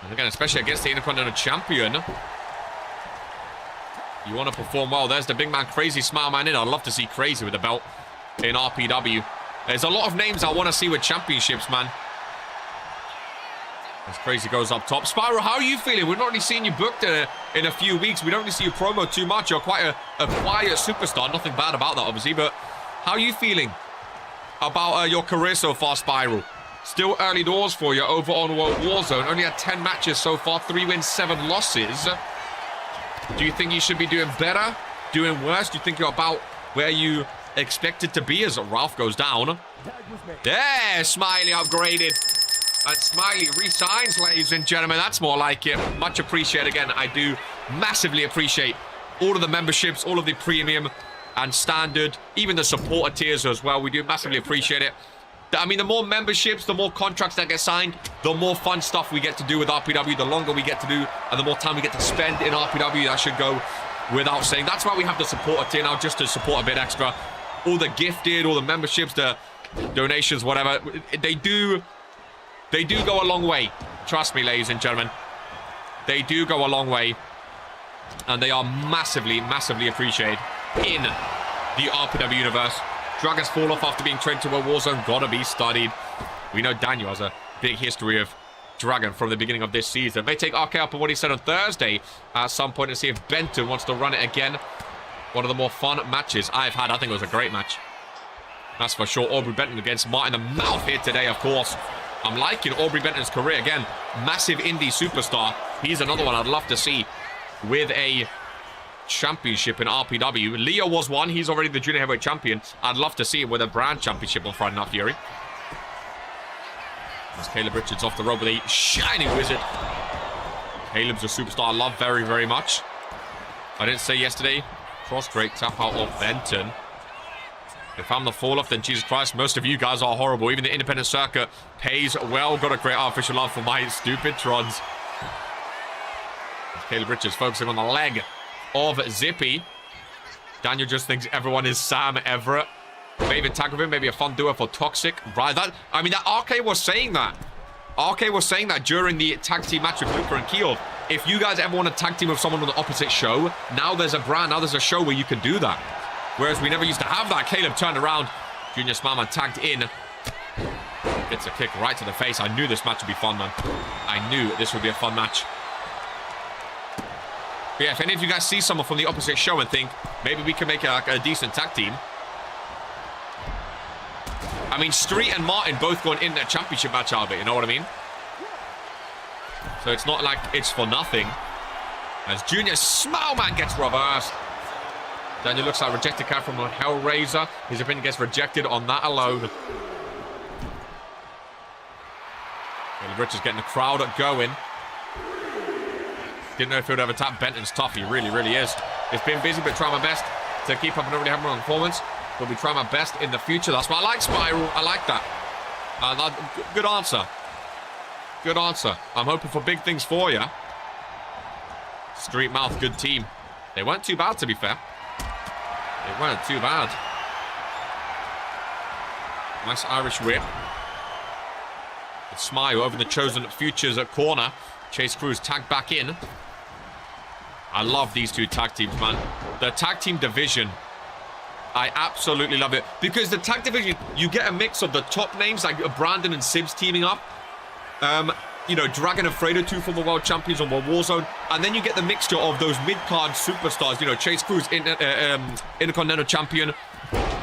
And again, especially against the Intercontinental Champion. You want to perform well. There's the big man, Crazy Smileman in. I'd love to see Crazy with the belt in RPW. There's a lot of names I want to see with championships, man. As Crazy goes up top. Spyro, how are you feeling? We've not really seen you booked in a few weeks. We don't really see you promo too much. You're quite a quiet superstar. Nothing bad about that, obviously. But how are you feeling about your career so far, Spyro? Still early doors for you over on Warzone. Only had 10 matches so far. 3 wins, 7 losses. Do you think you should be doing better? Doing worse? Do you think you're about where you expected to be as Ralph goes down? Yeah, Smiley upgraded. And Smiley resigns, ladies and gentlemen. That's more like it. Much appreciated. Again, I do massively appreciate all of the memberships, all of the premium and standard, even the supporter tiers as well. We do massively appreciate it. I mean, the more memberships, the more contracts that get signed, the more fun stuff we get to do with RPW, the longer we get to do, and the more time we get to spend in RPW. That should go without saying. That's why we have the supporter tier now, just to support a bit extra. All the gifted, all the memberships, the donations, whatever, they do go a long way. Trust me, ladies and gentlemen. They do go a long way, and they are massively, massively appreciated in the RPW universe. Dragons fall off after being trained to a Warzone. Gotta be studied. We know Daniel has a big history of Dragon from the beginning of this season. May take RK up on what he said on Thursday at some point and see if Benton wants to run it again. One of the more fun matches I've had. I think it was a great match. That's for sure. Aubrey Benton against Martin the Mouth here today, of course. I'm liking Aubrey Benton's career. Again, massive indie superstar. He's another one I'd love to see with a championship in RPW. Leo was one. He's already the junior heavyweight champion. I'd love to see him with a brand championship on Friday Night Fury. As Caleb Richards off the rope with a shining wizard. Caleb's a superstar I love very, very much. I didn't say yesterday. Cross break, tap out of Benton. If I'm the fall off, then Jesus Christ, most of you guys are horrible. Even the independent circuit pays well. Got a great artificial love for my stupid trons. Caleb Richards focusing on the leg of Zippy. Daniel just thinks everyone is Sam Everett. Maybe tag with him, maybe a fun duo for Toxic. Right, I mean, that RK was saying that. RK was saying that during the tag team match with Luca and Kiev. If you guys ever want to tag team with someone on the opposite show, now there's a brand, now there's a show where you can do that. Whereas we never used to have that. Caleb turned around. Junior Smartman tagged in. Gets a kick right to the face. I knew this match would be fun, man. I knew this would be a fun match. But yeah, if any of you guys see someone from the opposite show and think maybe we can make a decent tag team. I mean, Street and Martin both going in a championship match out of it, you know what I mean? So it's not like it's for nothing. As Junior Smileman gets reversed. Daniel looks like rejected card from Hellraiser. His opinion gets rejected on that alone. Caleb Richards getting the crowd going. Didn't know if he would ever tap. Benton's tough. He really, really is. It's been busy, but trying my best to keep up and already having a performance. Will be trying my best in the future. That's why I like Spiral. I like that. Good answer. Good answer. I'm hoping for big things for you. Street Mouth, good team. They weren't too bad, to be fair. They weren't too bad. Nice Irish whip. With Smile over the Chosen Futures at corner. Chase Cruz tagged back in. I love these two tag teams, man. The tag team division, I absolutely love it. Because the tag division, you get a mix of the top names, like Brandon and Sibs teaming up. You know, Dragon and Fredo, two former world champions on World Warzone. And then you get the mixture of those mid-card superstars. You know, Chase Cruz, Intercontinental Champion.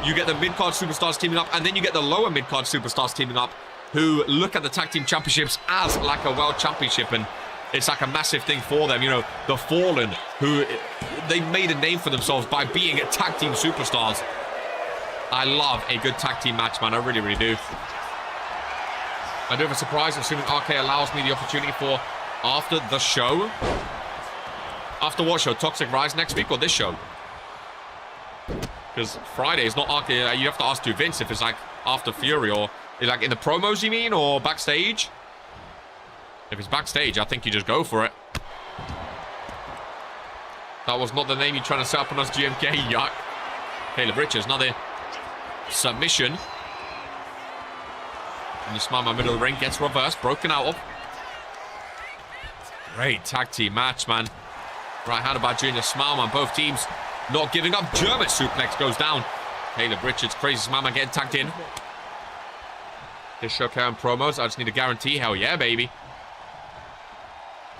You get the mid-card superstars teaming up. And then you get the lower mid-card superstars teaming up, who look at the tag team championships as like a world championship. And it's like a massive thing for them. You know, the Fallen, who they made a name for themselves by being tag team superstars. I love a good tag team match, man. I really, really do. I do have a surprise, assuming RK allows me the opportunity for after the show. After what show? Toxic Rise next week or this show? Because Friday is not RK. You have to ask to Vince if it's like after Fury or is like in the promos, you mean, or backstage? If it's backstage, I think you just go for it. That was not the name you're trying to set up on us, GMK. Yuck. Caleb Richards, another submission. And you smile my middle of the ring, gets reversed, broken out of. Great tag team match, man. Right-handed by Junior Smileman. Both teams not giving up. German suplex goes down. Caleb Richards, crazy Smileman getting tagged in. This show carrying promos. I just need a guarantee. Hell yeah, baby.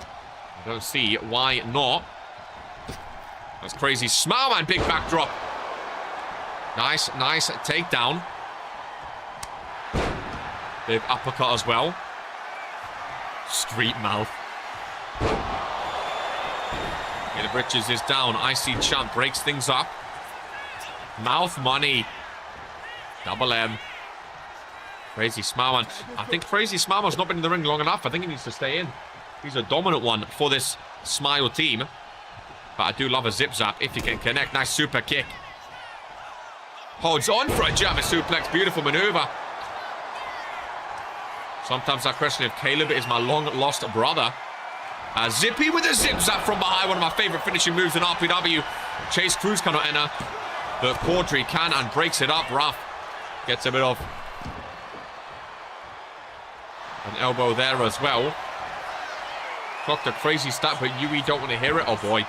I don't see why not. That's crazy. Smileman, big backdrop. Nice, nice takedown. Big uppercut as well. Street Mouth. Caleb Richards is down. IC Champ breaks things up. Mouth money. Double M. Crazy Smileman. I think Crazy Smileman's not been in the ring long enough. I think he needs to stay in. He's a dominant one for this Smile team. But I do love a zip zap if you can connect. Nice super kick. Holds on for a German suplex. Beautiful maneuver. Sometimes I question if Caleb is my long-lost brother. Zippy with a zip-zap from behind. One of my favorite finishing moves in RPW. Chase Cruz cannot enter. But Caudry can and breaks it up. Rough gets a bit of an elbow there as well. Clocked a crazy stat, but Yui don't want to hear it. Oh, boy.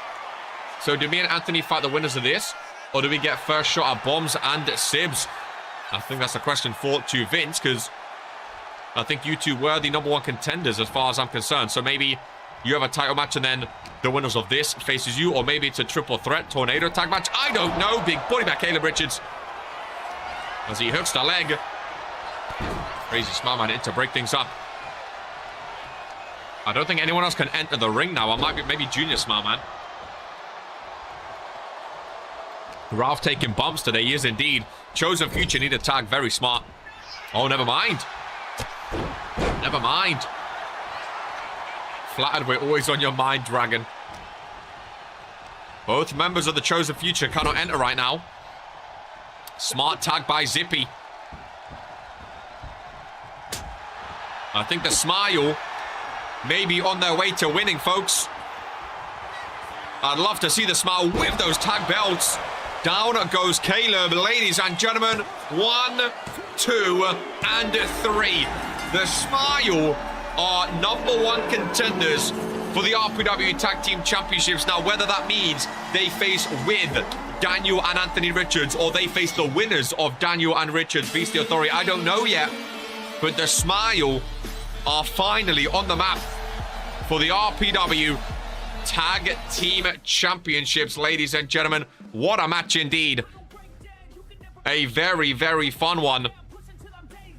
So do me and Anthony fight the winners of this? Or do we get first shot at Bombs and Sibs? I think that's a question for to Vince, because I think you two were the #1 contenders as far as I'm concerned. So maybe you have a title match and then the winners of this faces you, or maybe it's a triple threat tornado tag match. I don't know. Big body back Caleb Richards as he hooks the leg. Crazy smile man in to break things up. I don't think anyone else can enter the ring now. I might be maybe Junior Smile Man. Ralph taking bumps today. He is indeed. Chosen Future need a tag. Very smart. Oh, never mind. Never mind. Flattered, we're always on your mind, Dragon. Both members of the Chosen Future cannot enter right now. Smart tag by Zippy. I think the Smile may be on their way to winning, folks. I'd love to see the Smile with those tag belts. Down goes Caleb. Ladies and gentlemen, 1, 2, and 3. The Smile are #1 contenders for the RPW Tag Team Championships. Now, whether that means they face with Daniel and Anthony Richards, or they face the winners of Daniel and Richards, Beast the Authority, I don't know yet. But the Smile are finally on the map for the RPW Tag Team Championships, ladies and gentlemen. What a match indeed. A very, very fun one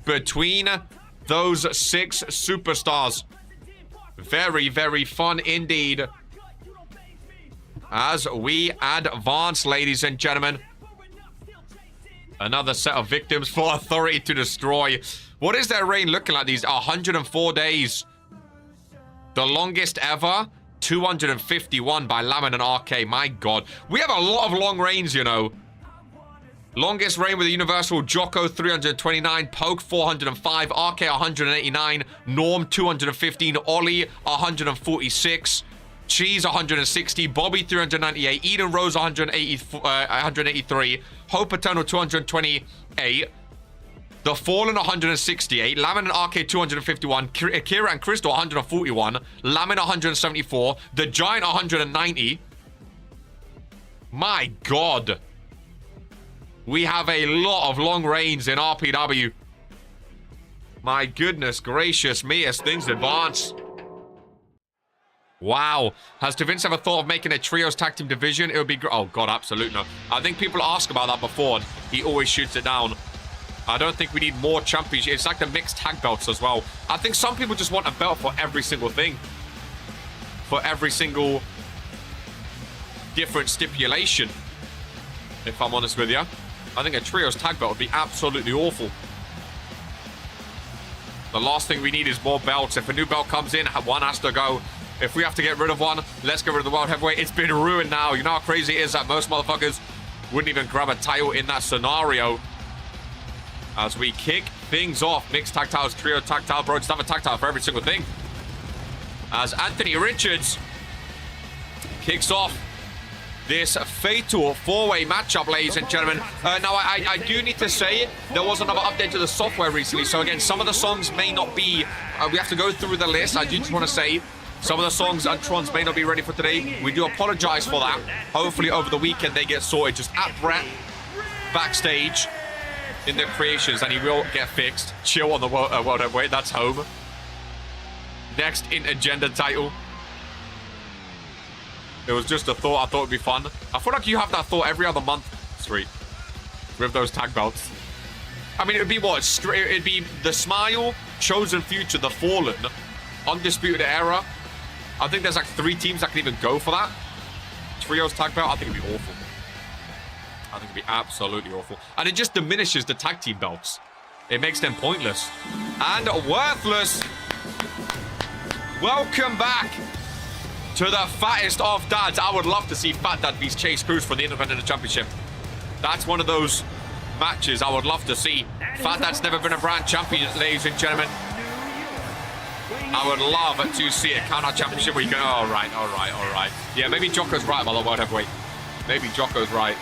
between those 6 superstars. Very, very fun indeed. As we advance, ladies and gentlemen. Another set of victims for Authority to destroy. What is their reign looking like? These 104 days. The longest ever. 251 by Lamin and RK. My God. We have a lot of long reigns, you know. Longest reign with the Universal Jocko, 329. Poke, 405. RK, 189. Norm, 215. Ollie, 146. Cheese, 160. Bobby, 398. Eden Rose, 183. Hope Eternal, 228. The Fallen, 168. Lamin and RK, 251. Akira and Crystal, 141. Lamin, 174. The Giant, 190. My God. We have a lot of long reigns in RPW. My goodness gracious me as things advance. Wow. Has Da Vinci ever thought of making a trios tag team division? It would be great. Oh, God, absolutely no. I think people ask about that before. He always shoots it down. I don't think we need more championships. It's like the mixed tag belts as well. I think some people just want a belt for every single thing. For every single different stipulation. If I'm honest with you. I think a trios tag belt would be absolutely awful. The last thing we need is more belts. If a new belt comes in, one has to go. If we have to get rid of one, let's get rid of the World Heavyweight. It's been ruined now. You know how crazy it is that most motherfuckers wouldn't even grab a title in that scenario. As we kick things off. Mixed tag titles, trio tag title, bro. Just have a tag title for every single thing. As Anthony Richards kicks off this fatal 4-way matchup, ladies and gentlemen. Now, I do need to say there was another update to the software recently. So, again, some of the songs may not be... we have to go through the list. I do just want to say some of the songs and trons may not be ready for today. We do apologize for that. Hopefully, over the weekend, they get sorted. Just at Brett backstage in the creations, and he will get fixed. Chill on the World Heavyweight. That's home. Next in agenda title. It was just a thought. I thought it'd be fun. I feel like you have that thought every other month. Sweet. With those tag belts. I mean, it'd be what? It'd be the Smile, Chosen Future, the Fallen, Undisputed Era. I think there's like 3 teams that can even go for that. Trios tag belt. I think it'd be awful. I think it'd be absolutely awful. And it just diminishes the tag team belts. It makes them pointless. And worthless. Welcome back to the fattest of dads. I would love to see Fat Dad beat Chase Cruz for the Independent Championship. That's one of those matches I would love to see. Fat Dad's never been a brand champion, ladies and gentlemen. I would love to see a count-out championship where you go, all right. Yeah, maybe Jocko's right about the World Heavyweight. Maybe Jocko's right.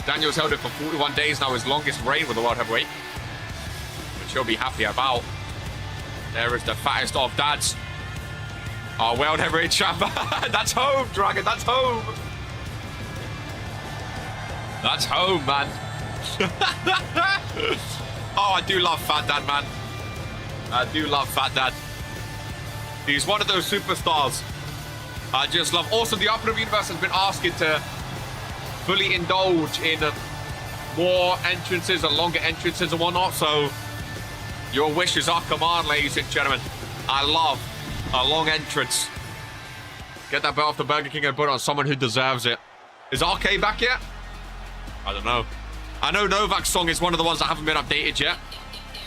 Daniel's held it for 41 days now, his longest reign with the World Heavyweight, which he'll be happy about. There is the fattest of dads. Our World Heavyweight champ. That's home, Dragon. That's home. That's home, man. Oh, I do love Fat Dad, man. I do love Fat Dad. He's one of those superstars I just love. Also, the Upper Universe has been asking to fully indulge in more entrances and longer entrances and whatnot. So your wishes are command, ladies and gentlemen. I love a long entrance. Get that belt off the Burger King and put it on someone who deserves it. Is RK back yet? I don't know. I know Novak's song is one of the ones that haven't been updated yet.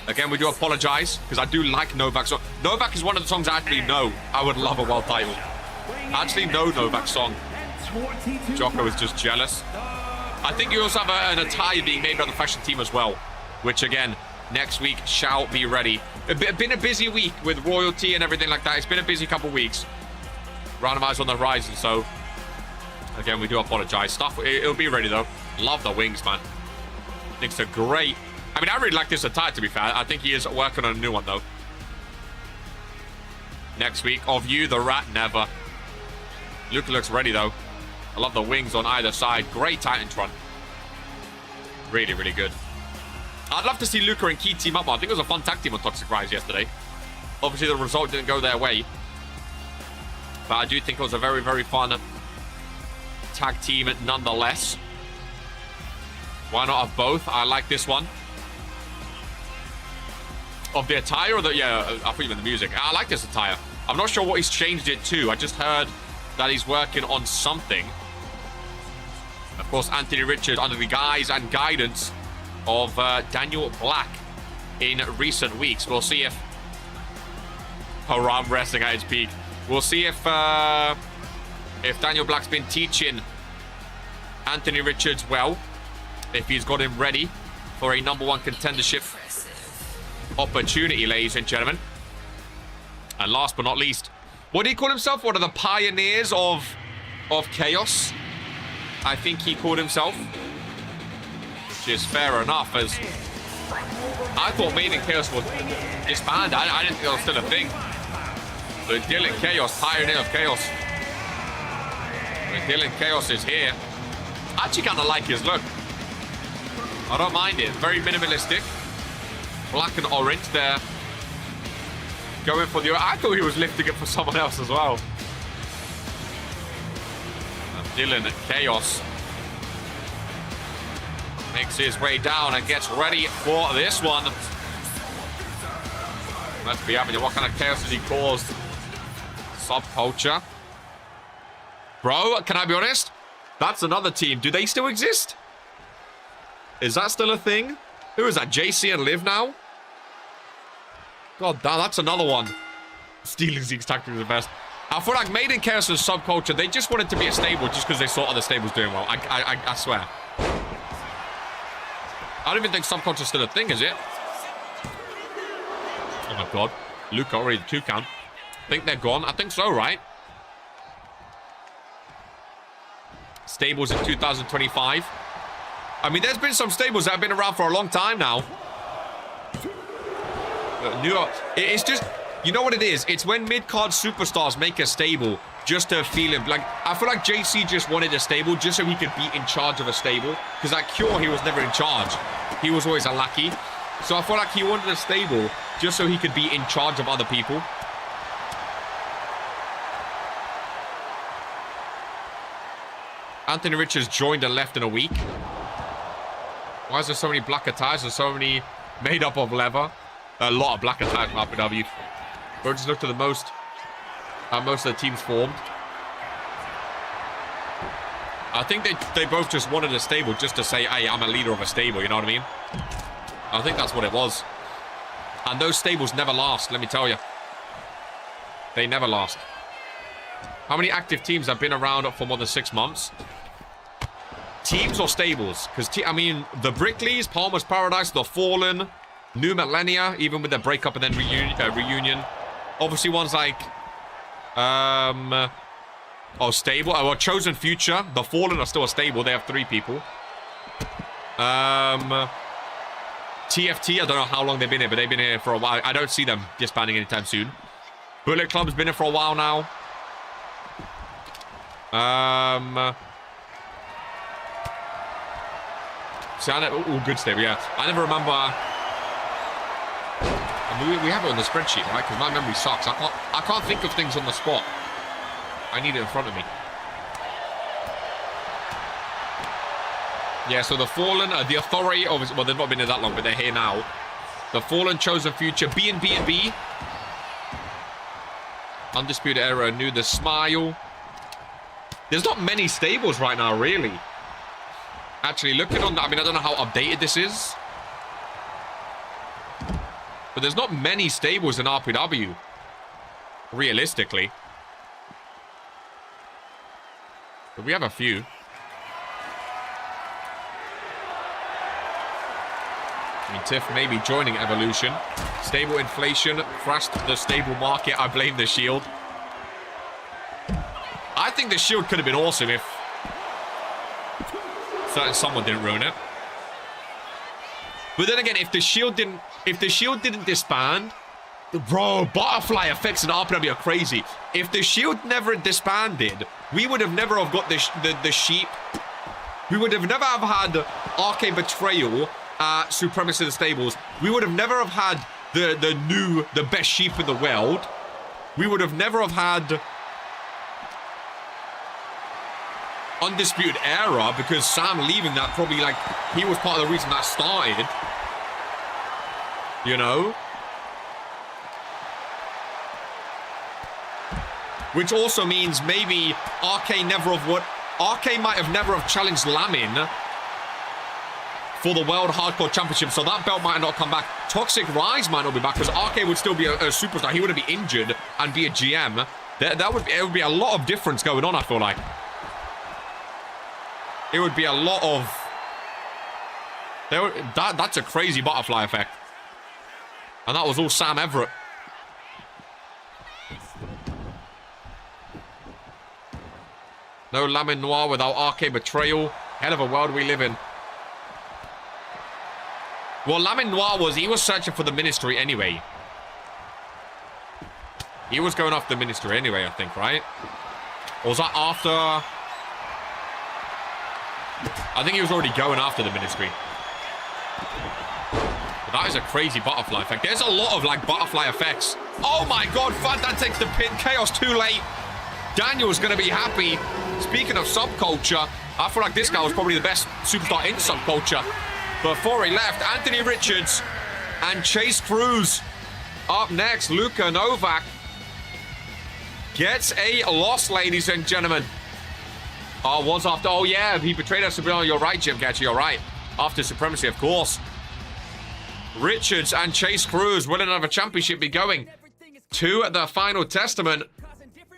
Again, we do apologize, because I do like Novak's song. Novak is one of the songs I actually know. I would love a world title. I actually know Novak's song. Jocko is just jealous. I think you also have an attire being made by the fashion team as well, which, again, next week shall be ready. It's been a busy week with royalty and everything like that. It's been a busy couple weeks. Randomize on the horizon, so again, we do apologize. Stuff, it'll be ready, though. Love the wings, man. I think they're great. I mean, I really like this attire, to be fair. I think he is working on a new one, though. Next week, of you, the rat, never. Luca looks ready, though. I love the wings on either side. Great Titantron. Really, really good. I'd love to see Luca and Key team up. I think it was a fun tag team on Toxic Rise yesterday. Obviously, the result didn't go their way. But I do think it was a very, very fun tag team nonetheless. Why not have both? I like this one. Of the attire or the... Yeah, I thought you meant the music. I like this attire. I'm not sure what he's changed it to. I just heard that he's working on something. Of course, Anthony Richards under the guise and guidance of Daniel Black in recent weeks. We'll see if... Haram Wrestling at its peak. We'll see if Daniel Black's been teaching Anthony Richards well. If he's got him ready for a #1 contendership opportunity, ladies and gentlemen. And last but not least, what did he call himself? One of the pioneers of chaos, I think he called himself. Which is fair enough, as I thought Made in Chaos was disbanded. I didn't think it was still a thing. But Dylan Chaos, pioneer of chaos. But Dylan Chaos is here. I actually kind of like his look. I don't mind it. Very minimalistic. Black and orange there. Going for the... I thought he was lifting it for someone else as well. And Dylan Chaos makes his way down and gets ready for this one. Let's be having it. What kind of chaos has he caused? Subculture. Bro, can I be honest? That's another team. Do they still exist? Is that still a thing? Who is that? JC and Liv now? God damn, that's another one. Stealing Zeke's tactic is the best. I feel like Made in Chaos and Subculture, they just wanted to be a stable just because they saw other stables doing well. I swear. I don't even think Subculture's still a thing, is it? Oh my god. Luca already the 2 count. I think they're gone. I think so, right? Stables in 2025. I mean, there's been some stables that have been around for a long time now. New York, it's just, you know what it is? It's when mid-card superstars make a stable just to feel it. Like, I feel like JC just wanted a stable just so he could be in charge of a stable. Because at Cure, he was never in charge. He was always a lackey. So I feel like he wanted a stable just so he could be in charge of other people. Anthony Richards joined and left in a week. Why is there so many black attires and so many made up of leather? A lot of black attires from RPW. Bro, just look to the most of the teams formed. I think they both just wanted a stable just to say, hey, I'm a leader of a stable, you know what I mean? I think that's what it was. And those stables never last, let me tell you. They never last. How many active teams have been around for more than 6 months? Teams or stables? Because, I mean, the Brickleys, Palmer's Paradise, the Fallen, New Millennia, even with their breakup and then reunion. Obviously, ones like, stable. Oh, well, Chosen Future. The Fallen are still a stable. They have 3 people. TFT, I don't know how long they've been here, but they've been here for a while. I don't see them disbanding anytime soon. Bullet Club's been here for a while now. See, all good stable, yeah. I never remember. I mean, we have it on the spreadsheet, right? Because my memory sucks. I can't think of things on the spot. I need it in front of me. Yeah, so the Fallen, the Authority, obviously, well, they've not been here that long, but they're here now. The Fallen, Chosen Future, B&B. Undisputed Era, New, The Smile. There's not many stables right now, really. Actually, looking on, I mean, I don't know how updated this is. But there's not many stables in RPW. Realistically. But we have a few. I mean, Tiff may be joining Evolution. Stable inflation crashed the stable market. I blame the Shield. I think the Shield could have been awesome if someone didn't ruin it. But then again, if the Shield didn't disband, bro, butterfly effects in RPW are crazy. If the Shield never disbanded, we would have never have got the sheep. We would have never have had Arcane Betrayal, Supremacy of the Stables. We would have never have had the best sheep in the world. We would have never have had Undisputed Era, because Sam leaving that probably, like, he was part of the reason that started. You know? Which also means maybe Arcane might have never have challenged Lamin for the World Hardcore Championship, so that belt might not come back. Toxic Rise might not be back, because Arcane would still be a superstar. He wouldn't be injured and be a GM. It would be a lot of difference going on, I feel like. It would be a lot of... That's a crazy butterfly effect. And that was all Sam Everett. No Lamin Noir without Arcane Betrayal. Hell of a world we live in. Well, Lamin Noir he was searching for the Ministry anyway. He was going after the Ministry anyway, I think, right? Or was that after... I think he was already going after the Ministry. But that is a crazy butterfly effect. There's a lot of, like, butterfly effects. Oh my god, Fad, that takes the pin. Chaos too late. Daniel's going to be happy. Speaking of subculture, I feel like this guy was probably the best superstar in subculture. Before he left, Anthony Richards and Chase Cruz. Up next, Luka Novak gets a loss, ladies and gentlemen. Was after... Oh, yeah, he betrayed us. Oh, you're right, Jim Catcher, you're right. After Supremacy, of course. Richards and Chase Cruz. Will another championship be going to the final testament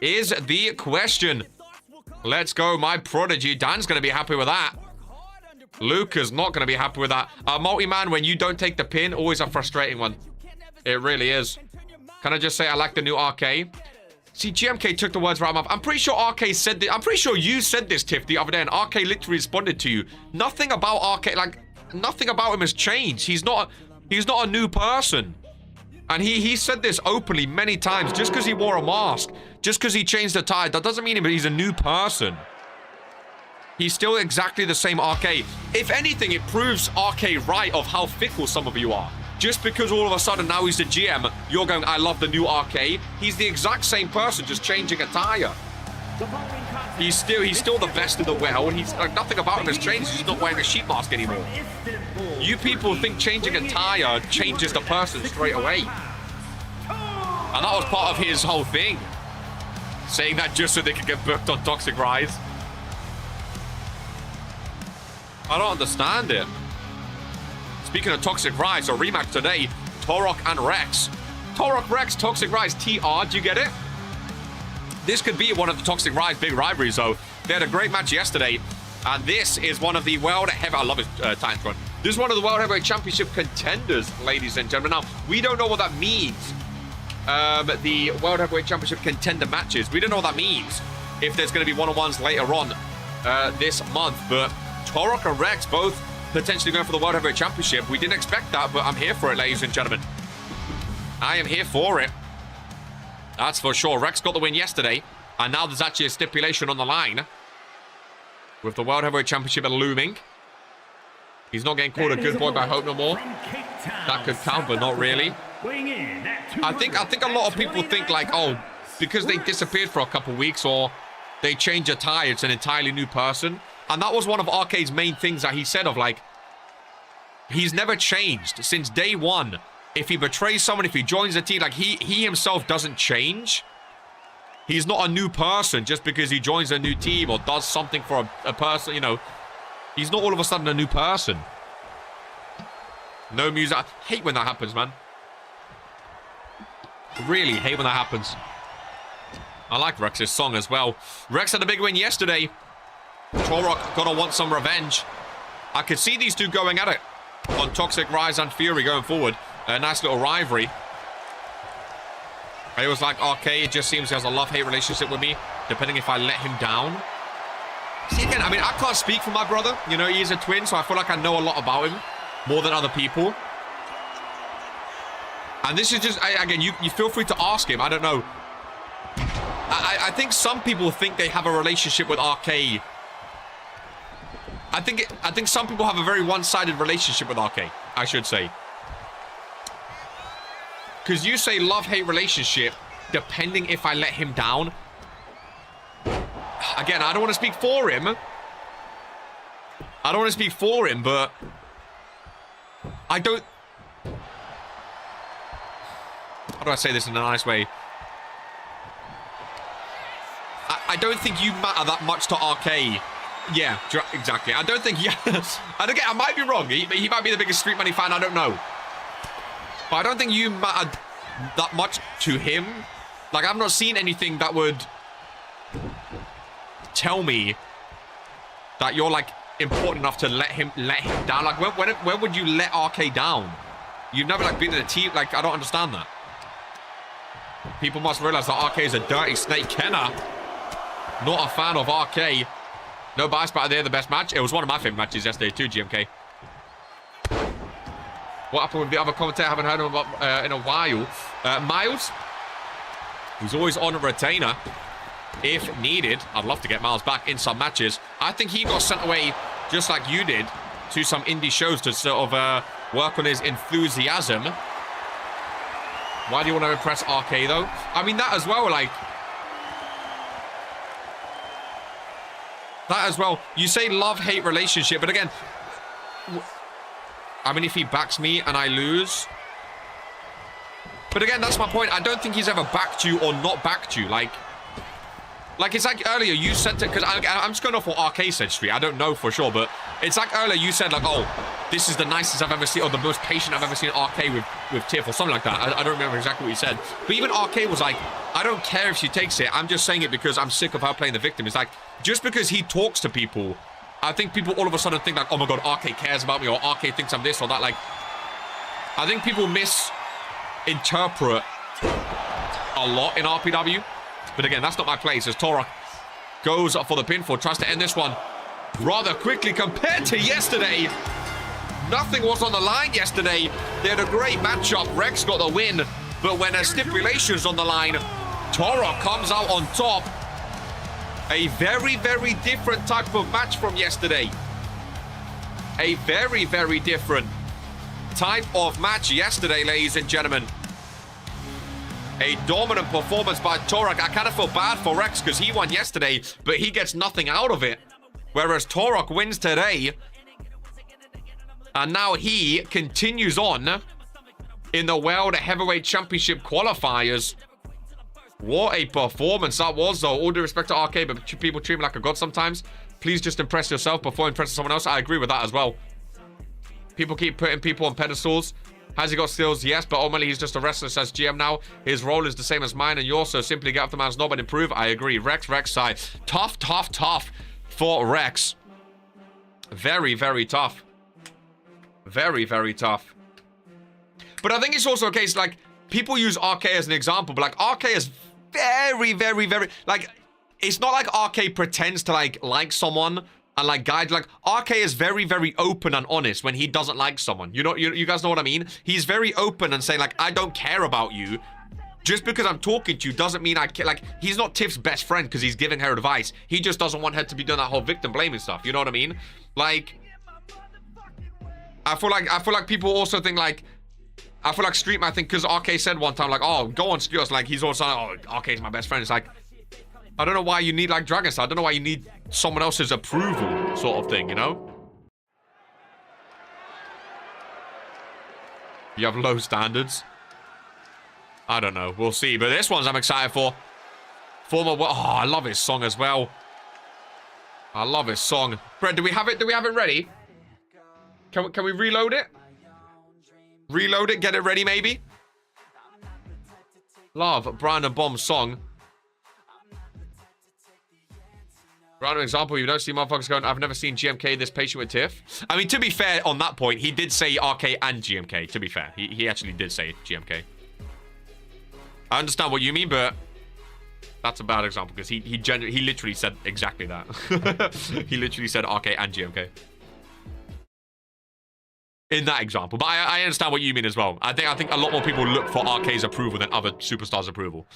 is the question. Let's go, my prodigy. Dan's going to be happy with that. Luca's not going to be happy with that. Multi-man, when you don't take the pin, always a frustrating one. It really is. Can I just say I like the new RK? See, GMK took the words right out of my mouth. I'm pretty sure RK said this. I'm pretty sure you said this, Tiff, the other day, and RK literally responded to you. Nothing about RK, like, nothing about him has changed. He's not a new person. And he said this openly many times. Just because he wore a mask, just because he changed the tie, that doesn't mean he's a new person. He's still exactly the same RK. If anything, it proves RK right of how fickle some of you are. Just because all of a sudden now he's the GM, you're going, I love the new RK. He's the exact same person, just changing a tire. He's still the best in the world. He's like, nothing about him has changed. He's just not wearing a sheep mask anymore. You people think changing a tire changes the person straight away. And that was part of his whole thing. Saying that just so they could get booked on Toxic Rise. I don't understand it. Speaking of Toxic Rise, so rematch today, Torok and Rex. Torok, Rex, Toxic Rise, TR, do you get it? This could be one of the Toxic Rise big rivalries, though. They had a great match yesterday. And this is one of the World Heavyweight... I love his Titans run. This is one of the World Heavyweight Championship contenders, ladies and gentlemen. Now, we don't know what that means. The World Heavyweight Championship contender matches. We don't know what that means. If there's going to be one-on-ones later on this month. But Torok and Rex both potentially going for the World Heavyweight Championship. We didn't expect that, but I'm here for it, ladies and gentlemen. I am here for it. That's for sure. Rex got the win yesterday. And now there's actually a stipulation on the line. With the World Heavyweight Championship looming. He's not getting called a good boy by Hope no more. That could count, but not really. I think a lot of people think like, oh, because they disappeared for a couple weeks or they change attire, it's an entirely new person. And that was one of Arcade's main things that he said of like, he's never changed since day one. If he betrays someone, if he joins a team, like he himself doesn't change. He's not a new person just because he joins a new team or does something for a person, you know. He's not all of a sudden a new person. No music. I hate when that happens, man. Really hate when that happens. I like Rex's song as well. Rex had a big win yesterday. Torok gonna want some revenge. I could see these two going at it on Toxic Rise and Fury going forward. A nice little rivalry. It was like, okay, it just seems he has a love-hate relationship with me, depending if I let him down. See, again, I mean, I can't speak for my brother. You know, he is a twin, so I feel like I know a lot about him, more than other people. And this is just, again, you feel free to ask him. I don't know. I think some people think they have a relationship with RK. I think some people have a very one-sided relationship with RK, I should say. Because you say love-hate relationship, depending if I let him down. Again, I don't want to speak for him. But I don't... How do I say this in a nice way? I don't think you matter that much to RK. Yeah, exactly. I don't think... Yeah, I might be wrong. He might be the biggest Street Money fan. I don't know. But I don't think you matter that much to him. Like, I've not seen anything that would tell me that you're, like, important enough to let him down. Like, when would you let RK down? You've never, like, been in a team. Like, I don't understand that. People must realize that RK is a dirty snake. Kenna, not a fan of RK. No bias, but they're the best match. It was one of my favorite matches yesterday too, GMK. What happened with the other commentator? I haven't heard him about in a while. Miles, he's always on a retainer if needed. I'd love to get Miles back in some matches. I think he got sent away just like you did to some indie shows to sort of work on his enthusiasm. Why do you want to impress RK though? I mean, that as well, like... That as well. You say love-hate relationship, but again... I mean, if he backs me and I lose... But again, that's my point. I don't think he's ever backed you or not backed you. Like it's like earlier you said to... Because I'm just going off what RK said, Street. I don't know for sure, but it's like earlier you said, like, oh, this is the nicest I've ever seen, or the most patient I've ever seen RK with Tiff, or something like that. I don't remember exactly what he said. But even RK was like, I don't care if she takes it. I'm just saying it because I'm sick of her playing the victim. It's like, just because he talks to people... I think people all of a sudden think like, oh my god, RK cares about me, or RK thinks I'm this or that. Like, I think people misinterpret a lot in RPW. But again, that's not my place, as Torok goes up for the pinfall, tries to end this one rather quickly compared to yesterday. Nothing was on the line yesterday. They had a great matchup. Rex got the win, but when a stipulation's on the line, Torok comes out on top. A very, very different type of match from yesterday. A very, very different type of match yesterday, ladies and gentlemen. A dominant performance by Torok. I kind of feel bad for Rex because he won yesterday, but he gets nothing out of it. Whereas Torok wins today. And now he continues on in the World Heavyweight Championship qualifiers. What a performance that was, though. All due respect to RK, but people treat me like a god sometimes. Please just impress yourself before impressing someone else. I agree with that as well. People keep putting people on pedestals. Has he got skills? Yes, but ultimately he's just a wrestler, says GM now. His role is the same as mine and yours, so simply get off the man's knob and improve. I agree. Rex side. Tough for Rex. Very, very tough. Very, very tough. But I think it's also a case, like, people use RK as an example, but, like, RK is very, very, very, like, it's not like RK pretends to, like someone and, like, guide. Like, RK is very, very open and honest when he doesn't like someone. You know, you guys know what I mean? He's very open and saying, like, I don't care about you. Just because I'm talking to you doesn't mean I care. Like, he's not Tiff's best friend because he's giving her advice. He just doesn't want her to be doing that whole victim blaming stuff. You know what I mean? Like, I feel like people also think, like, I feel like Street Man, I think, because RK said one time, like, oh, go on Street, like, he's also like, oh, RK's my best friend. It's like, I don't know why you need, like, Dragon Style. I don't know why you need someone else's approval, sort of thing, you know? You have low standards. I don't know. We'll see. But this one's I'm excited for. Oh, I love his song as well. I love his song. Brett, do we have it? Do we have it ready? Can we reload it? Reload it, get it ready, maybe? Love Brandon Bomb's song. Random example, you don't see motherfuckers going, I've never seen GMK this patient with Tiff. I mean, to be fair, on that point, he did say RK and GMK, to be fair. He actually did say GMK. I understand what you mean, but that's a bad example because he literally said exactly that. He literally said RK and GMK. In that example. But I understand what you mean as well. I think a lot more people look for RK's approval than other superstars' approval.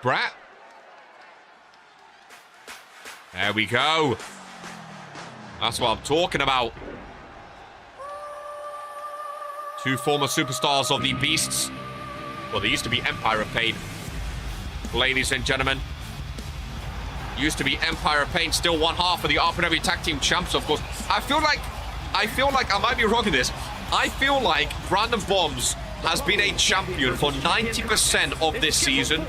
Brat. There we go. That's what I'm talking about. Two former superstars of the Beasts. Well, they used to be Empire of Pain. Ladies and gentlemen. Used to be Empire of Pain. Still one half of the RPW Tag Team Champs, of course. I feel like I might be wrong in this. I feel like Brandon Bombs has been a champion for 90% of this season.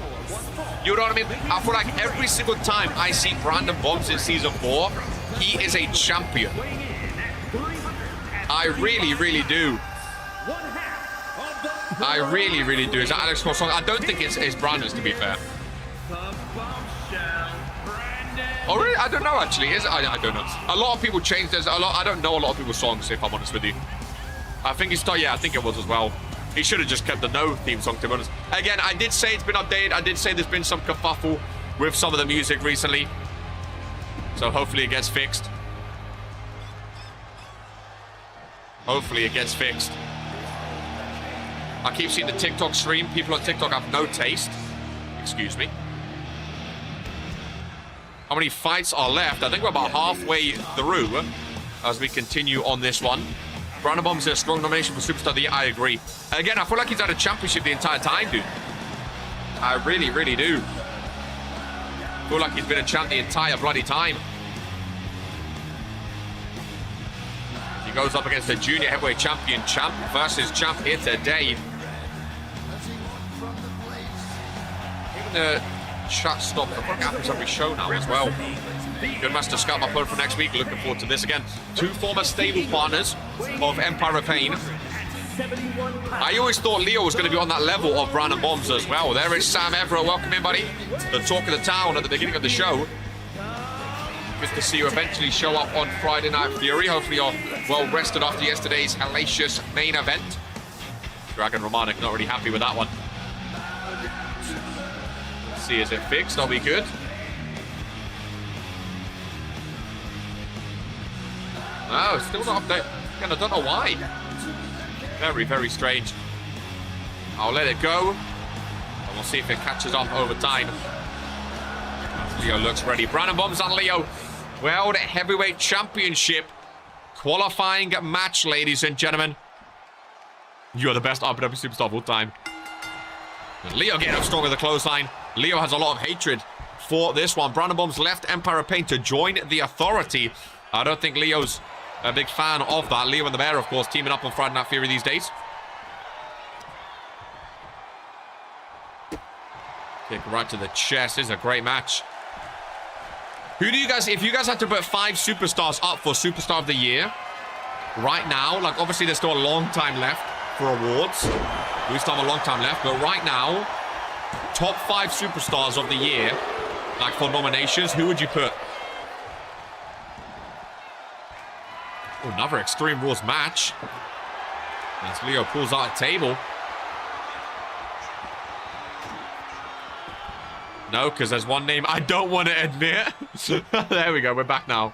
You know what I mean? I feel like every single time I see Brandon Bombs in Season 4, he is a champion. I really, really do. I really, really do. Is that Alex Cross song? I don't think it's Brandon's, to be fair. Oh, really? I don't know, actually. I don't know. A lot of people change. There's a lot. I don't know a lot of people's songs, if I'm honest with you. I think yeah, I think it was as well. He should have just kept the no theme song, to be honest. Again, I did say it's been updated. I did say there's been some kerfuffle with some of the music recently. So hopefully it gets fixed. Hopefully it gets fixed. I keep seeing the TikTok stream. People on TikTok have no taste. Excuse me. How many fights are left? I think we're about halfway through as we continue on this one. Brandon Bombs is a strong nomination for Superstar of the Year. I agree. Again, I feel like he's had a championship the entire time, dude. I really, really do. I feel like he's been a champ the entire bloody time. He goes up against the junior heavyweight champion, champ versus champ here today. Even the chat stopped. I think it happens every show now as well. Good Master Scott, my opponent for next week. Looking forward to this again. Two former stable partners of Empire of Pain. I always thought Leo was going to be on that level of Brandon Bombs as well. There is Sam Everett. Welcome in, buddy. The talk of the town at the beginning of the show. Good to see you eventually show up on Friday Night Fury. Hopefully you're well rested after yesterday's hellacious main event. Dragon Romanik not really happy with that one. Let's see, is it fixed? Are we good? No, still not updated. Again, I don't know why. Very, very strange. I'll let it go. And we'll see if it catches up over time. Leo looks ready. Brandon Bombs and Leo. World Heavyweight Championship qualifying match, ladies and gentlemen. You are the best RPW superstar of all time. And Leo getting up strong with the clothesline. Leo has a lot of hatred for this one. Brandon Bombs left Empire of Pain to join the Authority. I don't think Leo's a big fan of that. Leo and the Bear, of course, teaming up on Friday Night Fury these days. Kick right to the chest. This is a great match. Who do you guys, if you guys had to put 5 superstars up for Superstar of the Year right now, like obviously there's still a long time left for awards. We still have a long time left, but right now, top 5 superstars of the year, like for nominations, who would you put? Oh, another Extreme Rules match. As Leo pulls out a table. No, because there's one name I don't want to admit. There we go. We're back now.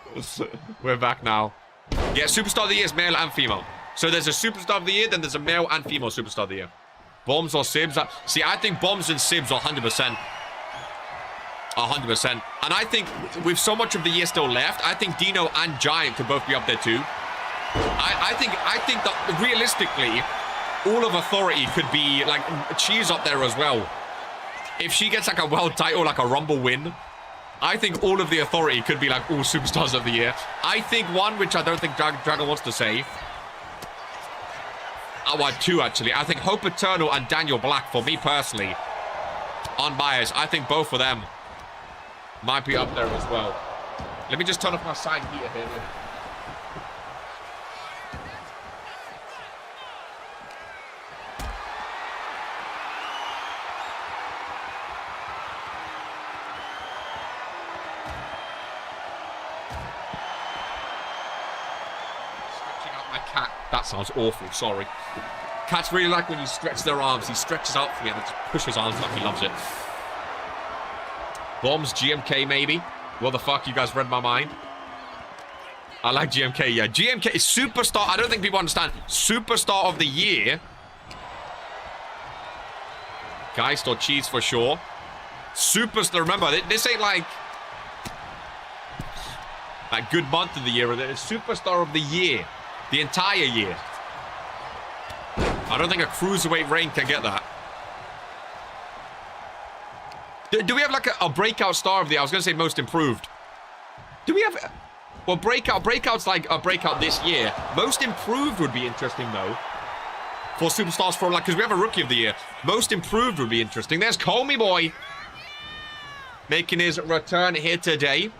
We're back now. Yeah, Superstar of the Year is male and female. So there's a Superstar of the Year, then there's a male and female Superstar of the Year. Bombs or Sibs? See, I think Bombs and Sibs are 100%. 100%. And I think with so much of the year still left, I think Dino and Giant could both be up there too. I think that realistically, all of Authority could be like, she's up there as well. If she gets like a world title, like a Rumble win, I think all of the Authority could be like all Superstars of the Year. I think one, which I don't think Dragon wants to say. Well, two actually. I think Hope Eternal and Daniel Black, for me personally, unbiased, I think both of them might be up there as well. Let me just turn off my side heater here. Cat. That sounds awful, sorry. Cats really like when you stretch their arms. He stretches out for me and just pushes his arms up. He loves it. Bombs, GMK maybe. What the fuck? You guys read my mind. I like GMK, yeah. GMK is Superstar. I don't think people understand. Superstar of the Year. Geist or Cheese for sure. Superstar. Remember, this ain't like good month of the year. It's Superstar of the Year. The entire year. I don't think a Cruiserweight reign can get that. Do we have like a breakout star of the year? I was going to say most improved. Do we have... Well, breakout's like a breakout this year. Most improved would be interesting, though. For Superstars for like... Because we have a Rookie of the Year. Most improved would be interesting. There's Comey Boy. Making his return here today.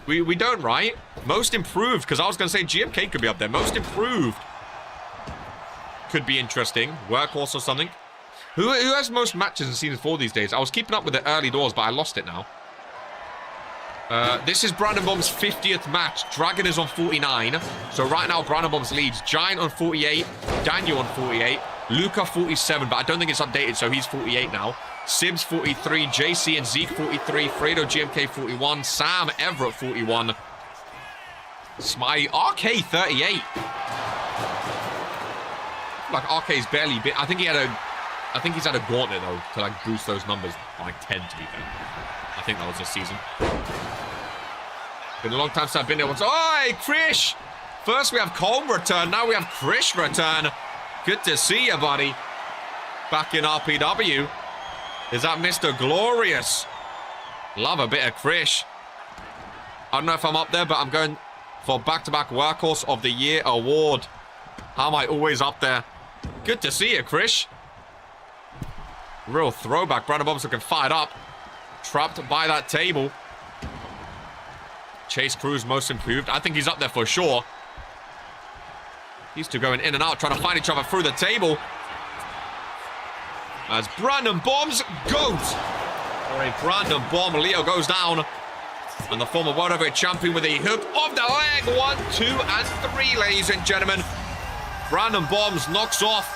We don't, right? Most improved, because I was going to say GMK could be up there. Most improved could be interesting. Workhorse or something. Who has most matches in Season 4 these days? I was keeping up with the early doors, but I lost it now. This is Brandon Bomb's 50th match. Dragon is on 49. So right now, Brandon Bombs leads. Giant on 48. Daniel on 48. Luca 47, but I don't think it's updated, so he's 48 now. Sibs 43, JC and Zeke 43, Fredo GMK 41, Sam Everett 41, Smiley RK 38. Like RK's barely been. I think he's had a gauntlet though to like boost those numbers by like 10 to be fair. I think that was this season. Been a long time since I've been there once. Oi, Krish! First we have Colm return, now we have Krish return. Good to see you, buddy. Back in RPW. Is that Mr. Glorious? Love a bit of Krish. I don't know if I'm up there, but I'm going for back-to-back Workhorse of the Year award. How am I always up there? Good to see you, Krish. Real throwback. Brandon Bombs looking fired up. Trapped by that table. Chase Cruz most improved. I think he's up there for sure. These two going in and out, trying to find each other through the table. As Brandon Bombs goes. Alright, Brandon Bomb. Leo goes down. And the former World Heavyweight Champion with a hook of the leg. 1, 2, and 3, ladies and gentlemen. Brandon Bombs knocks off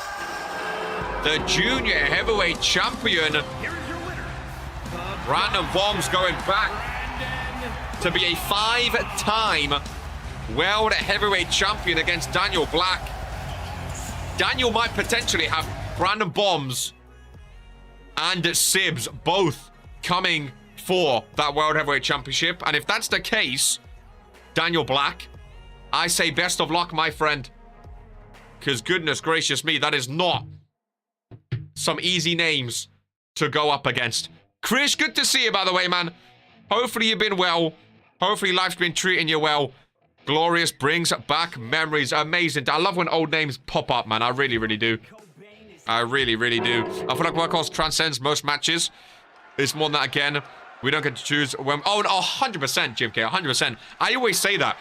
the Junior Heavyweight Champion. Brandon Bombs going back to be a 5-time World Heavyweight Champion against Daniel Black. Daniel might potentially have Brandon Bombs and Sibs both coming for that World Heavyweight Championship. And if that's the case, Daniel Black, I say best of luck, my friend. Because goodness gracious me, that is not some easy names to go up against. Krish, good to see you, by the way, man. Hopefully you've been well. Hopefully life's been treating you well. Glorious brings back memories. Amazing. I love when old names pop up, man. I really, really do. I really, really do. I feel like Workhorse transcends most matches. It's more than that again. We don't get to choose when... Oh, no, 100%, GMK, 100%. I always say that.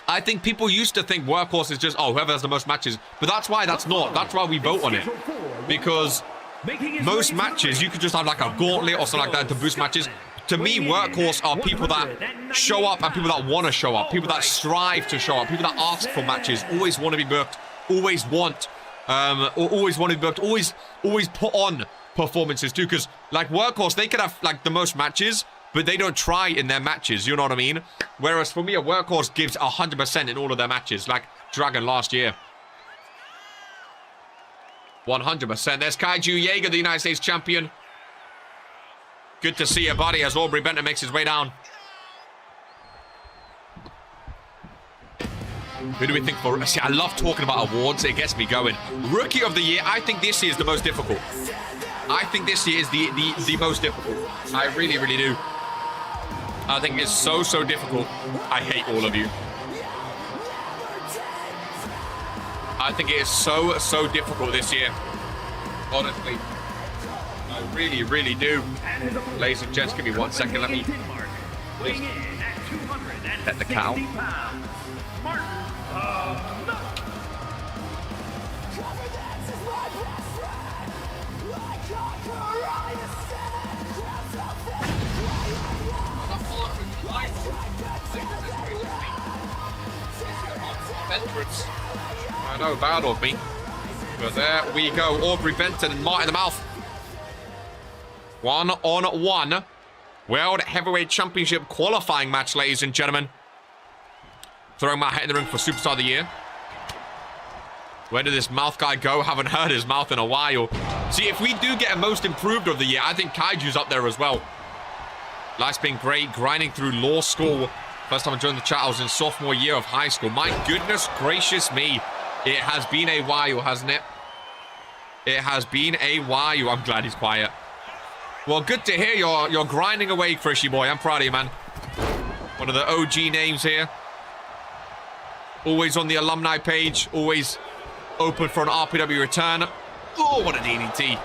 I think people used to think Workhorse is just, oh, whoever has the most matches. But that's why that's not. That's why we vote on it. Because most matches, you could just have like a gauntlet or something like that to boost matches. to me, workhorse are people that show up and people that want to show up, people that strive to show up, people that ask for matches, always want to be booked, always want, or always want to be booked, always put on performances too. Because like workhorse, they could have like the most matches, but they don't try in their matches. You know what I mean? Whereas for me, a workhorse gives 100% in all of their matches, like Dragon last year. 100%. There's Kaiju Jaeger, the United States champion. Good to see your buddy as Aubrey Benton makes his way down. Who do we think for... See, I love talking about awards. It gets me going. Rookie of the Year, I think this year is the most difficult. I think this year is the most difficult. I really, really do. I think it's so difficult. I hate all of you. I think it is so difficult this year. Honestly. I really, really do. Ladies and gents, give me 1 second. Let me let the cow. I know, bad of me. But there we go. Aubrey Benton and Martin the Mouth. 1-on-1 World Heavyweight Championship qualifying match, ladies and gentlemen. Throwing my hat in the ring for Superstar of the Year. Where did this mouth guy go? Haven't heard his mouth in a while. See, if we do get a most improved of the year, I think Kaiju's up there as well. Life's been great, grinding through law school. First time I joined the chat, I was in sophomore year of high school. My goodness gracious me. It has been a while, hasn't it? It has been a while. I'm glad he's quiet. Well, good to hear you're grinding away, Krishy boy. I'm proud of you, man. One of the OG names here. Always on the alumni page. Always open for an RPW return. Oh, what a DDT.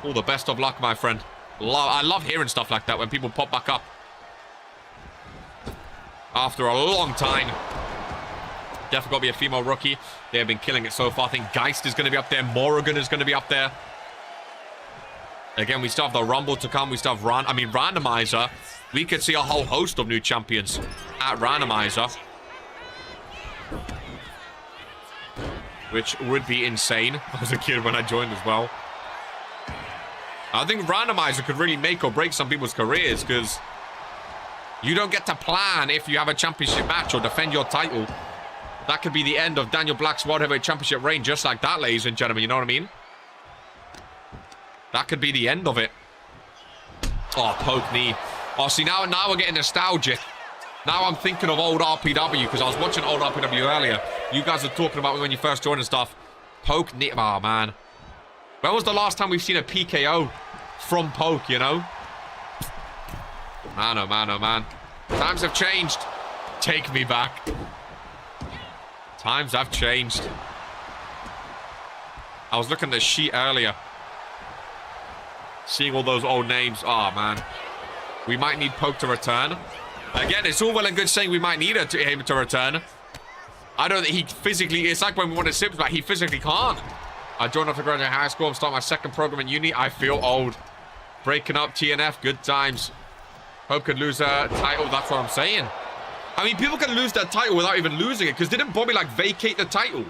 All the best of luck, my friend. I love hearing stuff like that when people pop back up. After a long time. Definitely got to be a female rookie. They have been killing it so far. I think Geist is going to be up there. Morrigan is going to be up there. Again, we still have the Rumble to come. We still have Randomizer. We could see a whole host of new champions at Randomizer. Which would be insane. I was a kid when I joined as well. I think Randomizer could really make or break some people's careers, because you don't get to plan if you have a championship match or defend your title. That could be the end of Daniel Black's World Heavyweight Championship reign, just like that, ladies and gentlemen. You know what I mean? That could be the end of it. Oh, poke knee. Oh, see, now we're getting nostalgic. Now I'm thinking of old RPW, because I was watching old RPW earlier. You guys were talking about me when you first joined and stuff. Poke knee. Oh, man. When was the last time we've seen a PKO from Poke, you know? Man, oh, man, oh, man. Times have changed. Take me back. Times have changed. I was looking at the sheet earlier. Seeing all those old names. Oh, man. We might need Poke to return. Again, it's all well and good saying we might need him to return. I don't think he physically... It's like when we wanted Sims back. He physically can't. I joined after graduating high school. I'm starting my second program in uni. I feel old. Breaking up TNF. Good times. Poke could lose a title. That's what I'm saying. I mean, people can lose their title without even losing it. Because didn't Bobby, like, vacate the title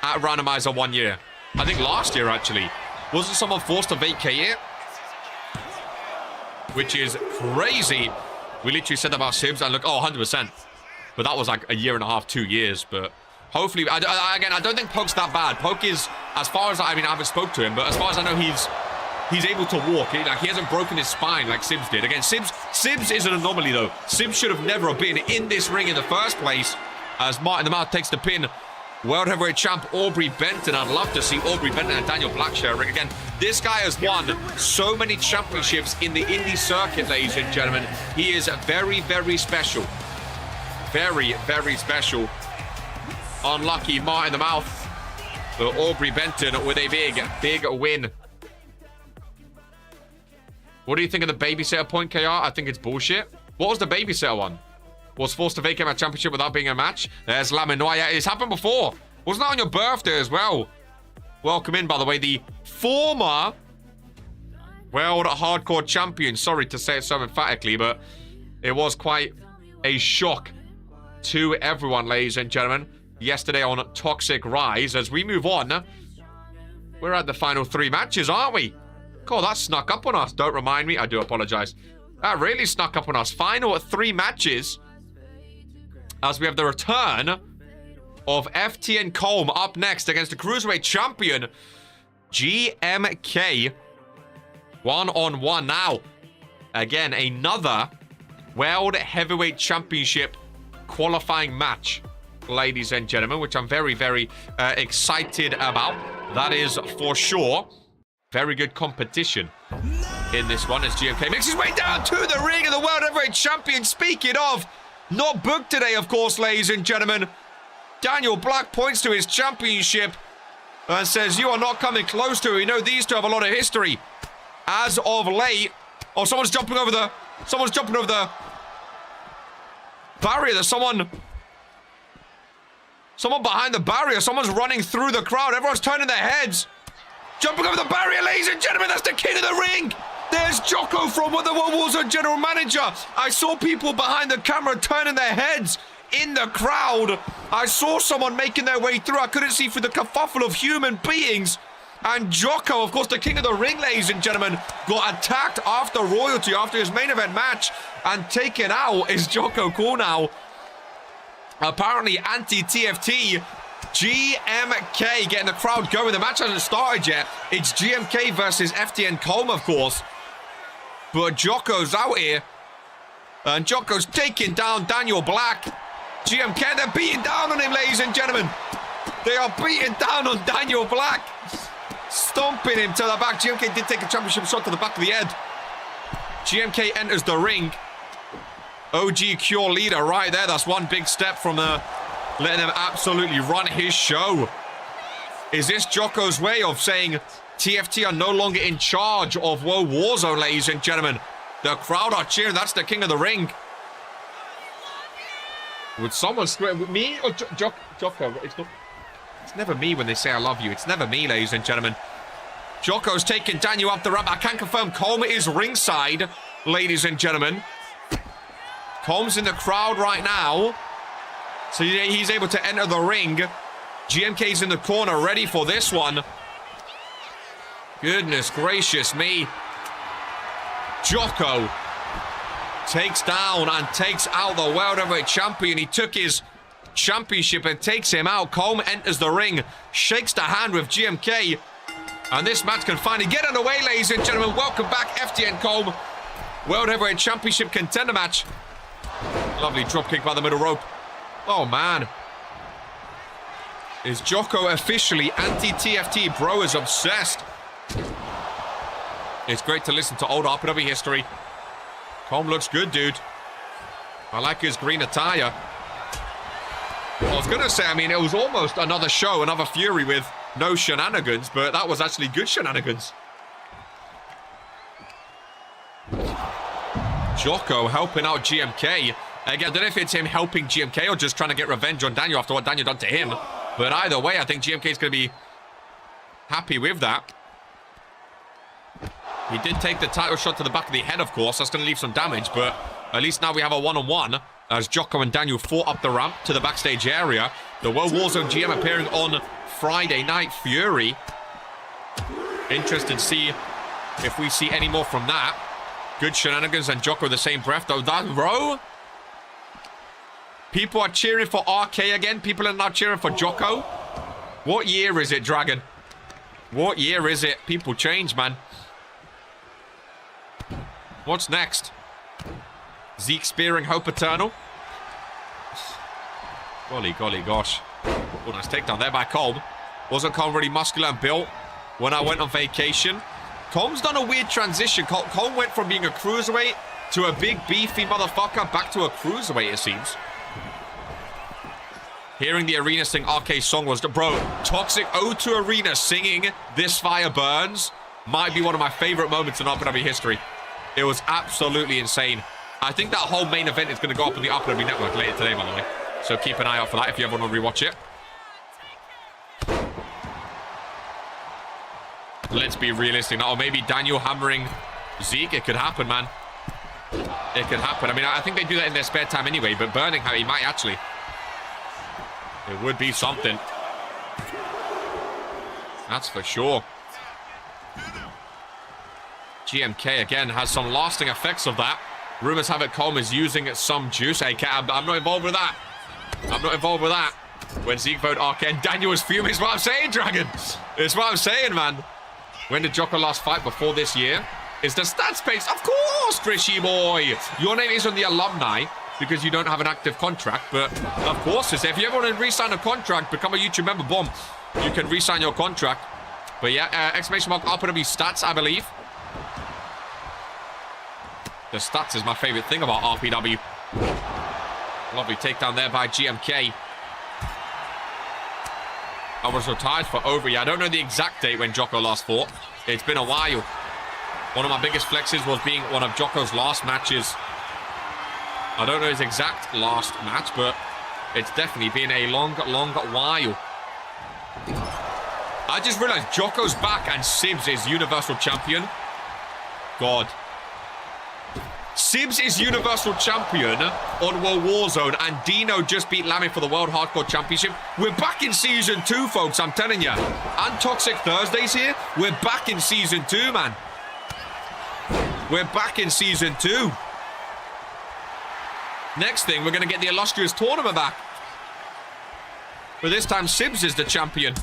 at Randomizer 1 year? I think last year, actually. Wasn't someone forced to vacate it? Which is crazy. We literally said that about Sibs and look, oh, 100%. But that was like a year and a half, 2 years. But hopefully, again, I don't think Poke's that bad. Poke is, as far as I haven't spoke to him, but as far as I know, he's able to walk. Like, he hasn't broken his spine like Sibs did. Again, Sibs is an anomaly, though. Sibs should have never been in this ring in the first place. As Martin the Mouth takes the pin. World Heavyweight Champ Aubrey Benton. I'd love to see Aubrey Benton and Daniel Black share a ring again. This guy has won so many championships in the indie circuit, ladies and gentlemen. He is very, very special. Very, very special. Unlucky Martin the Mouth. But Aubrey Benton with a big, big win. What do you think of the babysitter point, KR? I think it's bullshit. What was the babysitter one? Was forced to vacate my championship without being a match. There's Laminois. Yeah, it's happened before. Wasn't that on your birthday as well? Welcome in, by the way, the former World Hardcore Champion. Sorry to say it so emphatically, but it was quite a shock to everyone, ladies and gentlemen, yesterday on Toxic Rise. As we move on, we're at the final 3 matches, aren't we? God, that snuck up on us. Don't remind me. I do apologize. That really snuck up on us. Final 3 matches, as we have the return of FTN Colm up next against the Cruiserweight Champion, GMK. 1-on-1 now. Again, another World Heavyweight Championship qualifying match, ladies and gentlemen, which I'm very, very excited about. That is for sure. Very good competition in this one as GMK makes his way down to the ring of the World Heavyweight Champion. Speaking of, not booked today, of course, ladies and gentlemen. Daniel Black points to his championship and says, you are not coming close to it. We know these two have a lot of history. As of late... Oh, someone's jumping over the barrier. There's someone behind the barrier. Someone's running through the crowd. Everyone's turning their heads. Jumping over the barrier, ladies and gentlemen. That's the king of the ring. There's Jocko from the World Warzone general manager. I saw people behind the camera turning their heads in the crowd. I saw someone making their way through. I couldn't see through the kerfuffle of human beings. And Jocko, of course, the king of the ring, ladies and gentlemen, got attacked after royalty, after his main event match, and taken out. Is Jocko cool now? Apparently anti-TFT. GMK getting the crowd going. The match hasn't started yet. It's GMK versus FTN Colm, of course. But Jocko's out here. And Jocko's taking down Daniel Black. GMK, they're beating down on him, ladies and gentlemen. They are beating down on Daniel Black. Stomping him to the back. GMK did take a championship shot to the back of the head. GMK enters the ring. OG Cure leader right there. That's one big step from letting him absolutely run his show. Is this Jocko's way of saying TFT are no longer in charge of World Warzone, ladies and gentlemen? The crowd are cheering. That's the king of the ring. Would someone scream? Me or Jocko? It's never me when they say I love you. It's never me, ladies and gentlemen. Jocko's taking Daniel up the ramp. I can confirm Colm is ringside, ladies and gentlemen. Colm's in the crowd right now. So he's able to enter the ring. GMK's in the corner, ready for this one. Goodness gracious me. Jocko takes down and takes out the World Heavyweight Champion. He took his championship and takes him out. Colm enters the ring, shakes the hand with GMK, and this match can finally get underway, ladies and gentlemen. Welcome back, FTN Colm. World Heavyweight Championship contender match. Lovely dropkick by the middle rope. Oh, man. Is Jocko officially anti-TFT? Bro is obsessed. It's great to listen to old RPW history. Colm looks good, dude. I like his green attire. I was going to say, I mean, it was almost another show, another Fury with no shenanigans, but that was actually good shenanigans. Jocko helping out GMK. Again, I don't know if it's him helping GMK or just trying to get revenge on Daniel after what Daniel done to him. But either way, I think GMK is going to be happy with that. He did take the title shot to the back of the head, of course. That's going to leave some damage, but at least now we have a one-on-one as Jocko and Daniel fought up the ramp to the backstage area. The World Warzone GM appearing on Friday Night Fury. Interested to see if we see any more from that. Good shenanigans and Jocko the same breath, though. That row. People are cheering for RK again. People are now cheering for Jocko. What year is it, Dragon? What year is it? People change, man. What's next? Zeke spearing Hope Eternal. Golly, gosh. Oh, nice takedown there by Colm. Wasn't Colm really muscular and built when I went on vacation? Colm's done a weird transition. Colm went from being a cruiserweight to a big, beefy motherfucker back to a cruiserweight, it seems. Hearing the arena sing RK song was... Bro, Toxic O2 Arena singing This Fire Burns might be one of my favorite moments in RPW history. It was absolutely insane. I think that whole main event is going to go up on the RPW network later today, by the way. So keep an eye out for that if you ever want to rewatch it. Let's be realistic now. Or maybe Daniel hammering Zeke. It could happen, man. It could happen. I mean, I think they do that in their spare time anyway, but burning how he might actually. It would be something. That's for sure. GMK, again, has some lasting effects of that. Rumors have it Colm is using some juice. Hey, I'm not involved with that. I'm not involved with that. When Zeke voted Arcane, Daniel was fuming. It's what I'm saying, Dragon. It's what I'm saying, man. When did Jocko last fight? Before this year? Is the stats page? Of course, Trishy boy. Your name is on the alumni because you don't have an active contract. But, of course, if you ever want to re-sign a contract, become a YouTube member, boom. You can re-sign your contract. But, yeah, exclamation mark RPW stats, I believe. The stats is my favorite thing about RPW. Lovely takedown there by GMK. I was retired for over a year. I don't know the exact date when Jocko last fought. It's been a while. One of my biggest flexes was being one of Jocko's last matches. I don't know his exact last match, but it's definitely been a long, long while. I just realized Jocko's back and Sibs is Universal Champion. God. Sibs is Universal Champion on World Warzone, and Dino just beat Lamy for the World Hardcore Championship. We're back in Season 2, folks, I'm telling you. And Toxic Thursdays here. We're back in Season 2, man. We're back in Season 2. Next thing, we're going to get the illustrious tournament back. But this time, Sibs is the champion.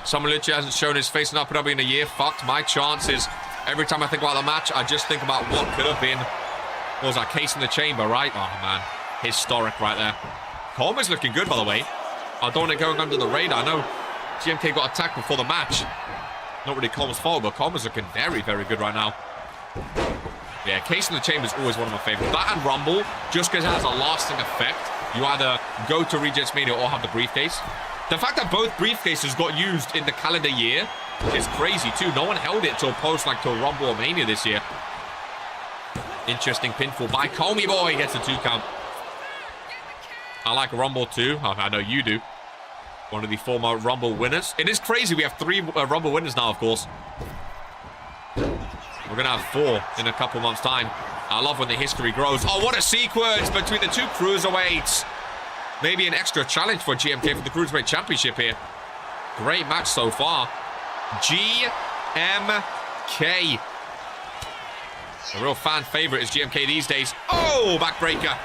Someone literally hasn't shown his face in RPW in a year. Fucked my chances. Every time I think about the match, I just think about what could have been. What was that? Case in the chamber, right? Oh, man. Historic right there. Colm is looking good, by the way. I don't want it going under the radar. I know GMK got attacked before the match. Not really Colm's fault, but Colm is looking very, very good right now. Yeah, Case in the chamber is always one of my favorites. That and Rumble, just because it has a lasting effect. You either go to Regents Mania or have the briefcase. The fact that both briefcases got used in the calendar year is crazy too. No one held it till post, like till Rumble or Mania this year. Interesting pinfall by Comey Boy. Gets a 2 count. I like Rumble too. I know you do. One of the former Rumble winners. It is crazy. We have 3 Rumble winners now, of course. We're going to have 4 in a couple months' time. I love when the history grows. Oh, what a sequence between the 2 cruiserweights. Maybe an extra challenge for GMK for the Cruiserweight Championship here. Great match so far. GMK. A real fan favorite is GMK these days. Oh, backbreaker.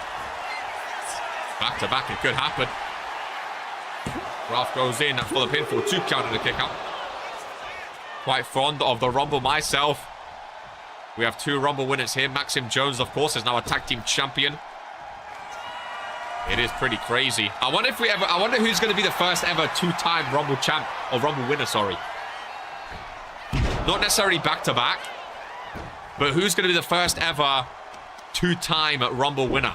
Back to back, it could happen. Ralph goes in for the pinfall. 2 count and a kick out. Quite fond of the Rumble myself. We have 2 Rumble winners here. Maxim Jones, of course, is now a tag team champion. It is pretty crazy. I wonder who's going to be the first ever 2-time Rumble champ, or Rumble winner, sorry. Not necessarily back-to-back, but who's going to be the first ever 2-time Rumble winner?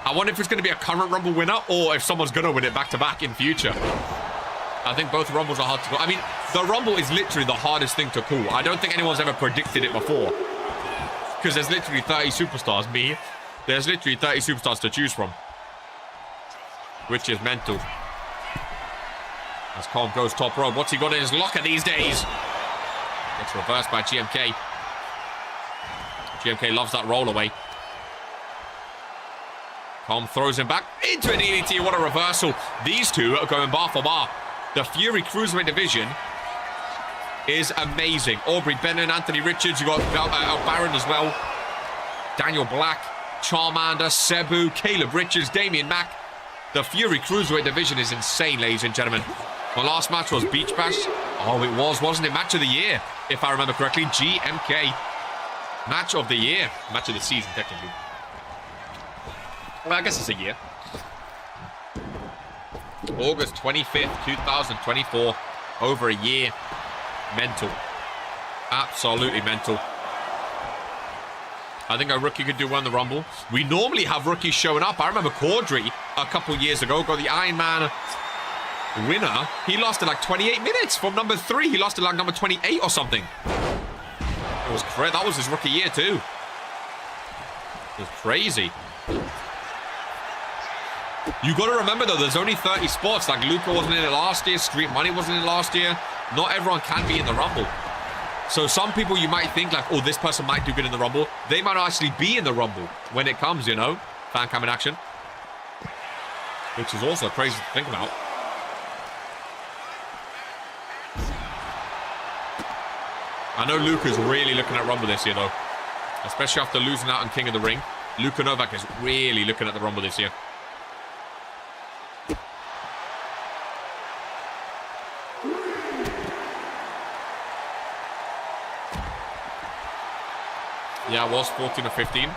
I wonder if it's going to be a current Rumble winner, or if someone's going to win it back-to-back in future. I think both Rumbles are hard to call. I mean, the Rumble is literally the hardest thing to call. I don't think anyone's ever predicted it before. Because there's literally 30 superstars. Me, there's literally 30 superstars to choose from. Which is mental. As Colm goes top rope. What's he got in his locker these days? Gets reversed by GMK. GMK loves that roll away. Colm throws him back into an EDT. What a reversal. These two are going bar for bar. The Fury Cruiserweight division is amazing. Aubrey Bennett, Anthony Richards. You got Baron as well. Daniel Black, Charmander, Cebu, Caleb Richards, Damian Mack. The Fury Cruiserweight division is insane, ladies and gentlemen. My last match was Beach Bash. Oh, it was, wasn't it? Match of the year, if I remember correctly. GMK. Match of the year. Match of the season, technically. Well, I guess it's a year. August 25th, 2024. Over a year. Mental. Absolutely mental. I think a rookie could do well in the Rumble. We normally have rookies showing up. I remember Caudry a couple years ago got the Iron Man winner. He lost in like 28 minutes from number 3. He lost in like number 28 or something. It was crazy. That was his rookie year too. It was crazy. You got to remember, though, there's only 30 spots. Like, Luca wasn't in it last year. Street Money wasn't in it last year. Not everyone can be in the Rumble. So some people you might think, like, oh, this person might do good in the Rumble. They might actually be in the Rumble when it comes, you know? Fan cam in action. Which is also crazy to think about. I know Luca's really looking at Rumble this year, though. Especially after losing out on King of the Ring. Luka Novak is really looking at the Rumble this year. Yeah, I was 14 or 15.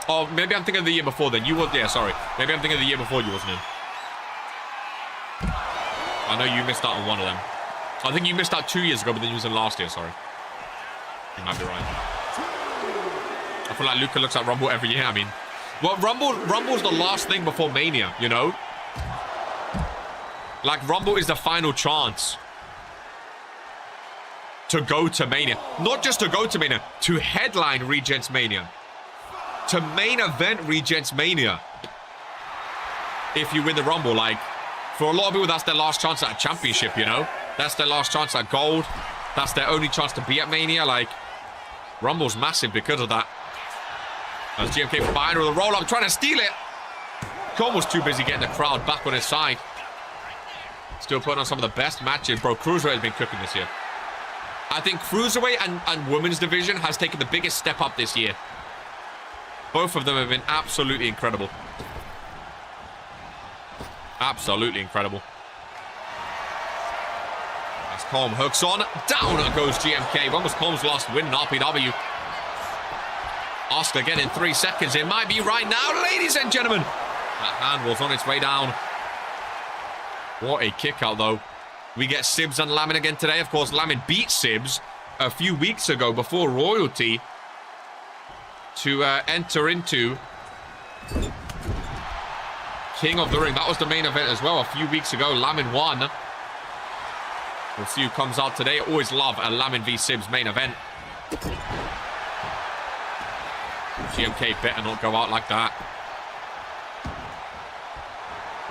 Oh, maybe I'm thinking of the year before then. You were, yeah, sorry. Maybe I'm thinking of the year before you wasn't in. I know you missed out on one of them. I think you missed out 2 years ago, but then you was in last year, sorry. You might be right. I feel like Luca looks at Rumble every year, I mean. Well, Rumble's the last thing before Mania, you know? Like, Rumble is the final chance to go to Mania. Not just to go to Mania, to headline Regents Mania. To main event Regents Mania. If you win the Rumble, like, for a lot of people, that's their last chance at a championship, you know? That's their last chance at gold. That's their only chance to be at Mania. Like, Rumble's massive because of that. As GMK from behind with a roll-up, trying to steal it. Con was too busy getting the crowd back on his side. Still putting on some of the best matches. Bro, Cruiserweight has been cooking this year. I think Cruiserweight and Women's Division has taken the biggest step up this year. Both of them have been absolutely incredible. Absolutely incredible. As Colm hooks on. Down goes GMK. When was Colm's last win in RPW? Oscar getting 3 seconds. It might be right now, ladies and gentlemen. That hand was on its way down. What a kick out, though. We get Sibs and Lamin again today. Of course, Lamin beat Sibs a few weeks ago before Royalty to enter into King of the Ring. That was the main event as well a few weeks ago. Lamin won. We'll see who comes out today. Always love a Lamin v Sibs main event. GMK better not go out like that.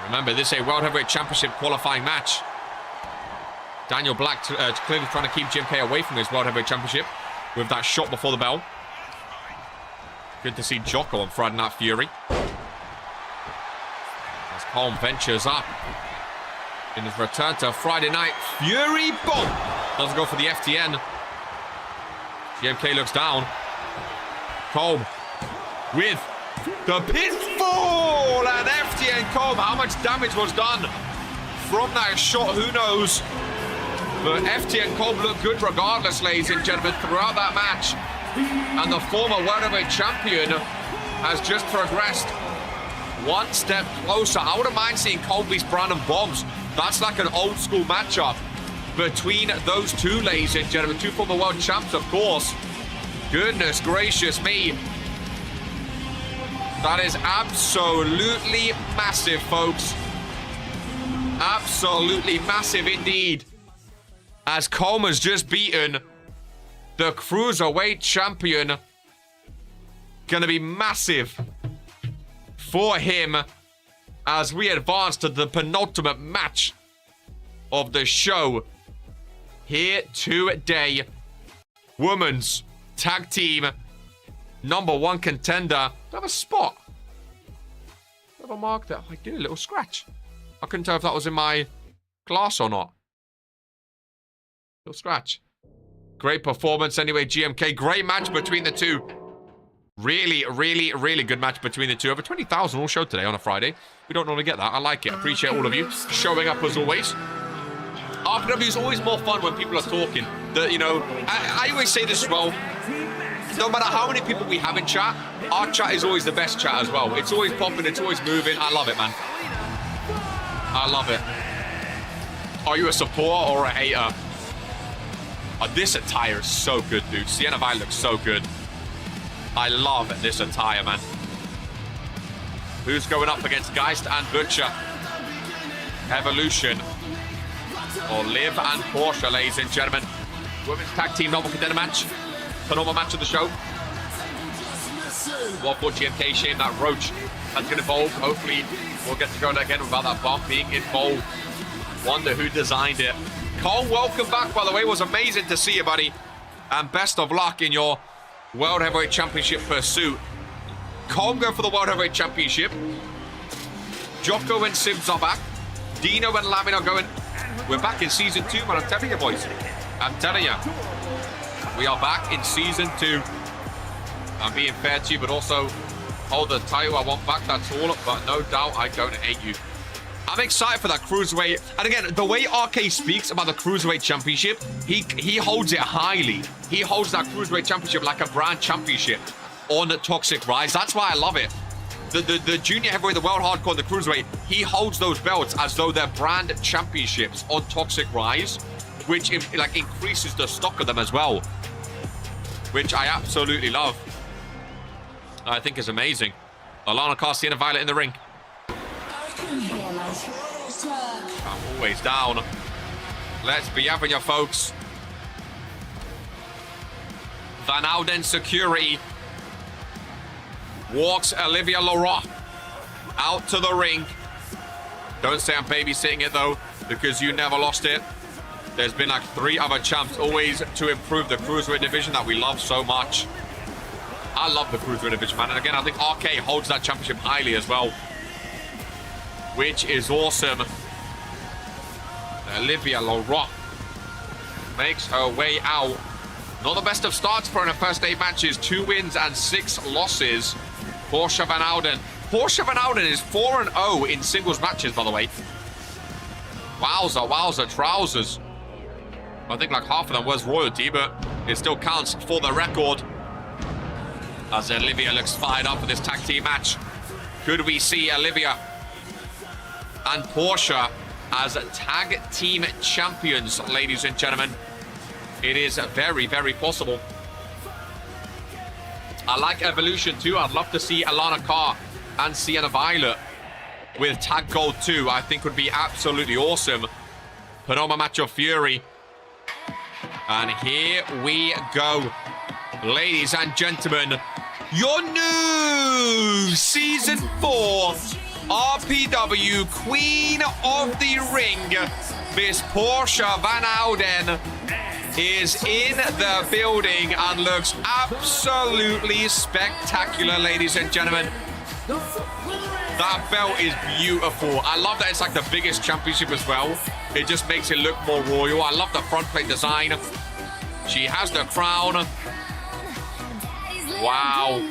Remember, this is a World Heavyweight Championship qualifying match. Daniel Black clearly trying to keep GMK away from his World Heavyweight Championship with that shot before the bell. Good to see Jocko on Friday Night Fury. As Colm ventures up in his return to Friday Night Fury. Boom! Doesn't go for the FTN. GMK looks down. Colm with the pinfall, and FTN Colm. How much damage was done from that shot? Who knows? But FTN Colm looked good regardless, ladies and gentlemen, throughout that match. And the former World Heavyweight Champion has just progressed one step closer. I wouldn't mind seeing Colm beat Brandon Bombs. That's like an old school matchup between those two, ladies and gentlemen. Two former world champs, of course. Goodness gracious me. That is absolutely massive, folks. Absolutely massive indeed. As Colm has just beaten the Cruiserweight Champion. Gonna be massive for him as we advance to the penultimate match of the show here today. Women's Tag Team #1 contender. Do I have a spot? Do I have a mark there? I did a little scratch. I couldn't tell if that was in my glass or not. Little scratch. Great performance anyway, GMK. Great match between the two. Really, really, really good match between the two. Over 20,000 all showed today on a Friday. We don't normally get that. I like it. Appreciate all of you showing up as always. RPW is always more fun when people are talking. You know, I always say this as well. No matter how many people we have in chat, our chat is always the best chat as well. It's always popping. It's always moving. I love it, man. I love it. Are you a supporter or a hater? Oh, this attire is so good, dude. Sienna Violet looks so good. I love this attire, man. Who's going up against Geist and Butcher? Evolution. Or Liv and Porsche, ladies and gentlemen. Women's Tag Team #1 contender match. Phenomenal match of the show. What for GMK? Shame that Roach has been involved. Hopefully We'll get to go again without that bomb being in bold. Wonder who designed it. Cole, welcome back, by the way. It was amazing to see you, buddy. And best of luck in your World Heavyweight Championship pursuit. Cole going for the World Heavyweight Championship. Jocko and Sims are back. Dino and Lamin are going. We're back in Season 2, man. I'm telling you, boys. I'm telling you. We are back in Season 2. I'm being fair to you, but also hold the title I want back. That's all. But no doubt, I don't hate you. I'm excited for that Cruiserweight. And again, the way RK speaks about the Cruiserweight Championship, he holds it highly. He holds that Cruiserweight Championship like a brand championship on the Toxic Rise. That's why I love it. The Junior Heavyweight, the World Hardcore, and the Cruiserweight, he holds those belts as though they're brand championships on Toxic Rise, which like increases the stock of them as well, which I absolutely love. I think is amazing. Alana Garcia and Violet in the ring. I'm always down. Let's be having you, folks. Van Alden security walks Olivia Leroy out to the ring. Don't say I'm babysitting it though, because you never lost it. There's been like 3 other champs, always to improve the Cruiserweight division that we love so much. I love the Cruiserweight division, man. And again, I think RK holds that championship highly as well, which is awesome. Olivia Leroy makes her way out. Not the best of starts for her in her first 8 matches. 2 wins and 6 losses. Portia Van Alden. Portia Van Alden is 4-0 in singles matches, by the way. Wowza, wowza, trousers. I think like half of them was royalty, but it still counts for the record. As Olivia looks fired up for this tag team match. Could we see Olivia and Portia as tag team champions, ladies and gentlemen? It is very, very possible. I like Evolution too. I'd love to see Alana Carr and Sienna Violet with tag gold too. I think would be absolutely awesome. Panoma match of Fury. And here we go. Ladies and gentlemen, your new Season 4 RPW Queen of the Ring, Miss Portia Van Alden, is in the building and looks absolutely spectacular, ladies and gentlemen. That belt is beautiful. I love that it's like the biggest championship as well. It just makes it look more royal. I love the front plate design. She has the crown. Wow.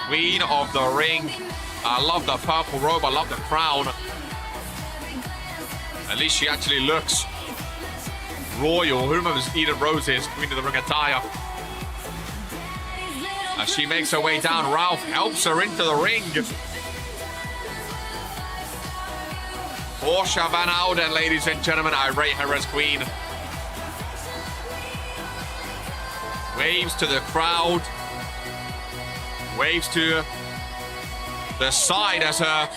Queen of the Ring. I love the purple robe. I love the crown. At least she actually looks royal. Who remembers Eden Rose's Queen of the Ring attire? As she makes her way down, Ralph helps her into the ring. Portia Van Alden, ladies and gentlemen, I rate her as queen. Waves to the crowd. Waves to the side as her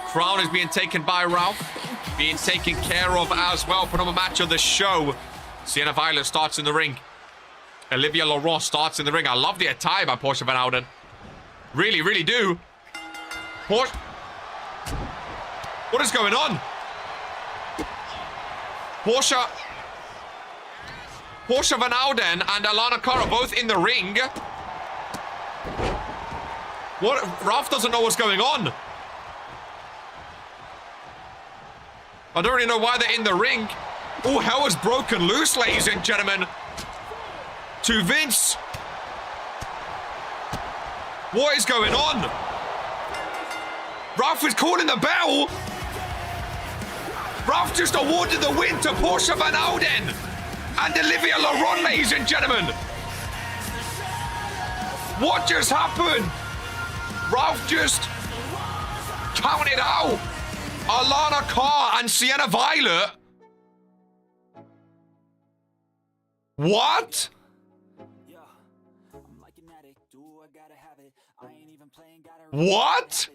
crown is being taken by Ralph. Being taken care of as well. Put on a match of the show. Sienna Violet starts in the ring. Olivia Leroy starts in the ring. I love the attire by Portia Van Alden. Really, really do. What is going on? Portia Van Alden and Alana Carr are both in the ring. What? Ralph doesn't know what's going on. I don't really know why they're in the ring. Oh, hell has broken loose, ladies and gentlemen. To Vince. What is going on? Ralph is calling the bell. Ralph just awarded the win to Portia Van Alden and Olivia Leroy, ladies and gentlemen. What just happened? Ralph just counted out Alana Carr and Sienna Violet. What? What?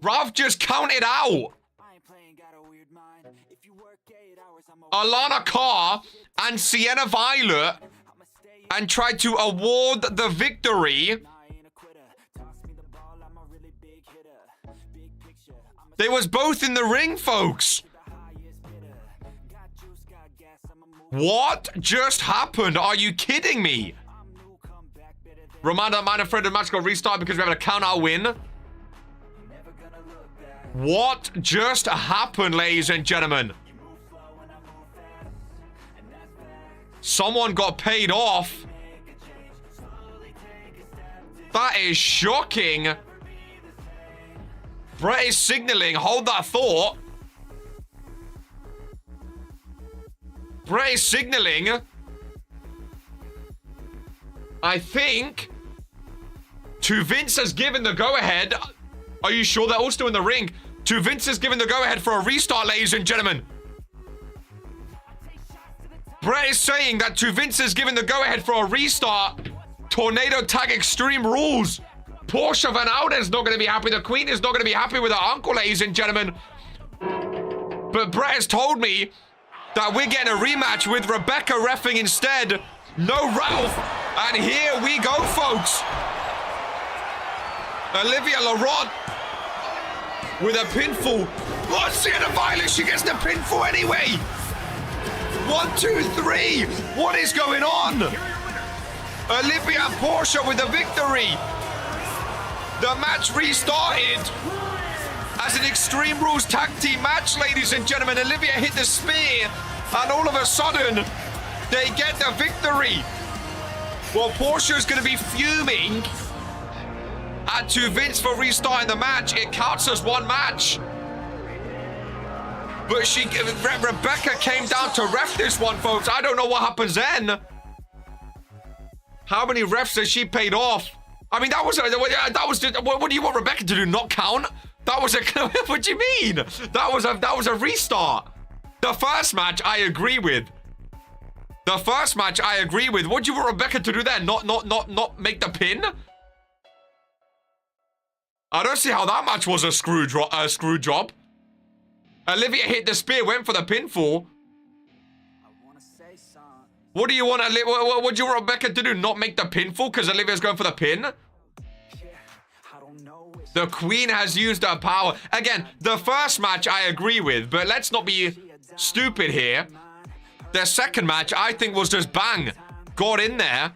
Ralph just counted out Alana Carr and Sienna Violet and tried to award the victory They was both in the ring, folks. What just happened? Are you kidding me? Reminder, minor friend, the match got restarted because we have a count-out win. What just happened, ladies and gentlemen? Someone got paid off. That is shocking. Brett is signaling. Hold that thought. Brett is signaling. I think to Vince has given the go-ahead. Are you sure they're all still in the ring? To Vince has given the go-ahead for a restart, ladies and gentlemen. Brett is saying that to Vince has given the go-ahead for a restart. Tornado Tag Extreme Rules. Portia Van Ouden's not going to be happy. The Queen is not going to be happy with her uncle, ladies and gentlemen. But Brett has told me that we're getting a rematch with Rebecca reffing instead. No Ralph. And here we go, folks. Olivia Laurent with a pinfall. Oh, Sienna Violet, she gets the pinfall anyway. 1, 2, 3. What is going on? Olivia and Portia with the victory. The match restarted as an Extreme Rules tag team match, ladies and gentlemen. Olivia hit the spear, and all of a sudden, they get the victory. Well, Portia is going to be fuming at to Vince for restarting the match. It counts as one match. But Rebecca came down to ref this one, folks. I don't know what happens then. How many refs has she paid off? I mean, that was what do you want Rebecca to do? Not count? That was a what do you mean? That was a restart. The first match I agree with. The first match I agree with. What do you want Rebecca to do there? Not make the pin? I don't see how that match was a screw job. Olivia hit the spear, went for the pinfall. What do you want? What do you want Rebecca to do? Not make the pinfall because Olivia's going for the pin? The Queen has used her power. Again, the first match I agree with, but let's not be stupid here. The second match I think was just bang. Got in there.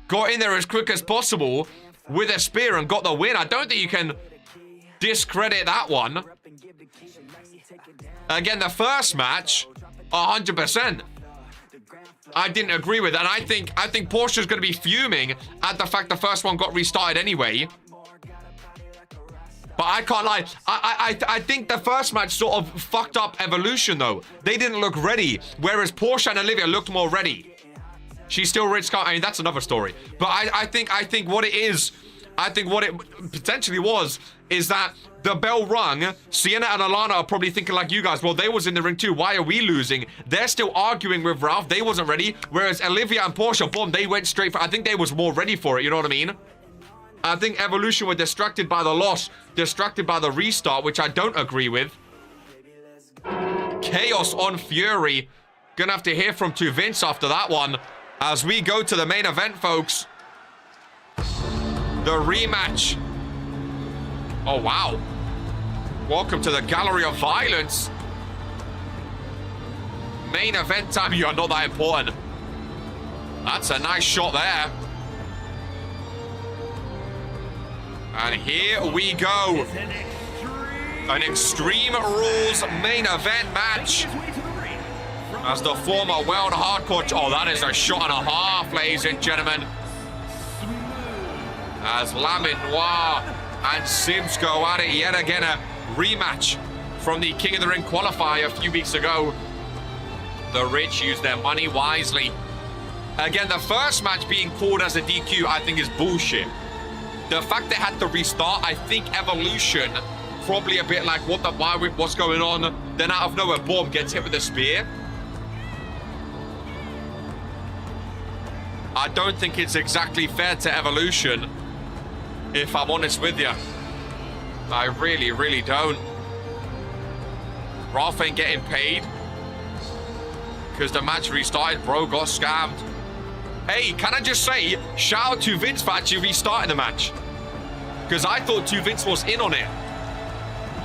Got in there as quick as possible with a spear and got the win. I don't think you can discredit that one. Again, the first match, 100%. I didn't agree with that. And I think Portia's going to be fuming at the fact the first one got restarted anyway. But I can't lie. I think the first match sort of fucked up Evolution, though. They didn't look ready, whereas Portia and Olivia looked more ready. She's still rich. I mean, that's another story. But I think what it is, I think what it potentially was, is that the bell rung. Sienna and Alana are probably thinking like you guys, well, they was in the ring too. Why are we losing? They're still arguing with Ralph. They wasn't ready. Whereas Olivia and Portia, boom, they went straight for, I think they was more ready for it. You know what I mean? I think Evolution were distracted by the loss, distracted by the restart, which I don't agree with. Chaos on Fury. Gonna have to hear from to Vince after that one. As we go to the main event, folks. The rematch. Oh, wow. Welcome to the Gallery of Violence. Main event time. You are not that important. That's a nice shot there. And here we go. An Extreme Rules main event match. As the former World Hardcore... Oh, that is a shot and a half, ladies and gentlemen. As Lamin Noir and Sims go at it yet again. A rematch from the King of the Ring qualifier a few weeks ago. The rich use their money wisely. Again, the first match being called as a DQ, I think, is bullshit. The fact they had to restart, I think Evolution, probably a bit like, what's going on? Then out of nowhere, boom, gets hit with a spear. I don't think it's exactly fair to Evolution, if I'm honest with you. I really, really don't. Ralph ain't getting paid because the match restarted. Bro got scammed. Hey, can I just say, shout out to Vince for actually restarting the match. because I thought 2 Vince was in on it.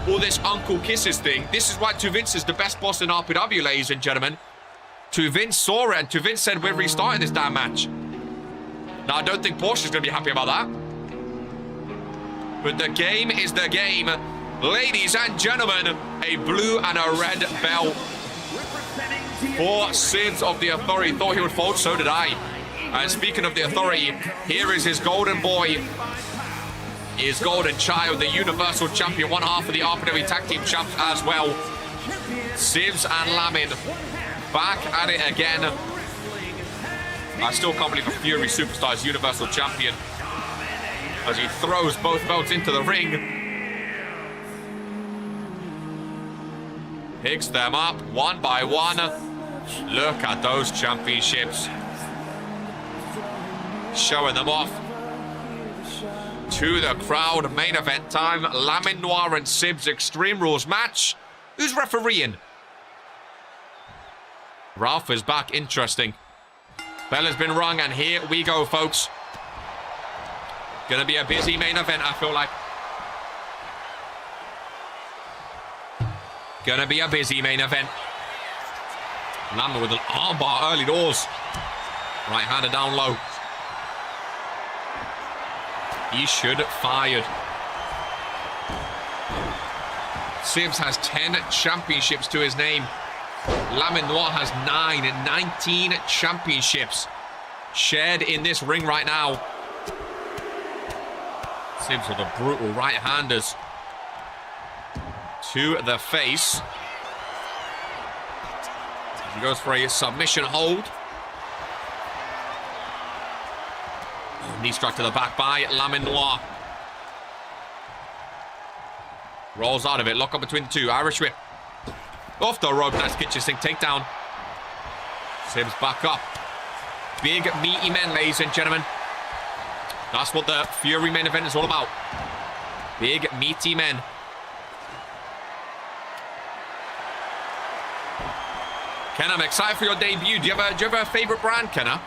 All this Uncle Kisses thing. This is why 2 Vince is the best boss in RPW, ladies and gentlemen. 2 Vince saw it, and 2 Vince said we're restarting this damn match. Now, I don't think Porsche's going to be happy about that. But the game is the game. Ladies and gentlemen, a blue and a red belt for Sibs of the Authority. Thought he would fold, so did I. And speaking of the Authority, here is his golden boy, his golden child, the Universal Champion, one half of the RPW Tag Team Champs as well. Sibs and Lamin back at it again. I still can't believe a Fury Superstar is Universal Champion as he throws both belts into the ring. Picks them up one by one. Look at those championships. Showing them off to the crowd. Main event time. Lamin Noir and Sibs Extreme Rules match. Who's refereeing? Ralph is back. Interesting. Bell has been rung, and here we go, folks. Gonna be a busy main event, I feel like. Gonna be a busy main event. Lamin with an armbar early doors. Right-hander down low. He should have fired. Sibs has 10 championships to his name. Lamin Noir has 19 championships shared in this ring right now. Sibs with the brutal right-handers to the face. He goes for a submission hold. Knee struck to the back by Lamin Noir. Rolls out of it. Lock up between the two. Irish whip. Off the rope. Nice kitchen sink takedown. Sibs back up. Big meaty men, ladies and gentlemen. That's what the Fury main event is all about. Big meaty men. Ken, I'm excited for your debut. Do you have a favorite brand, Kenna?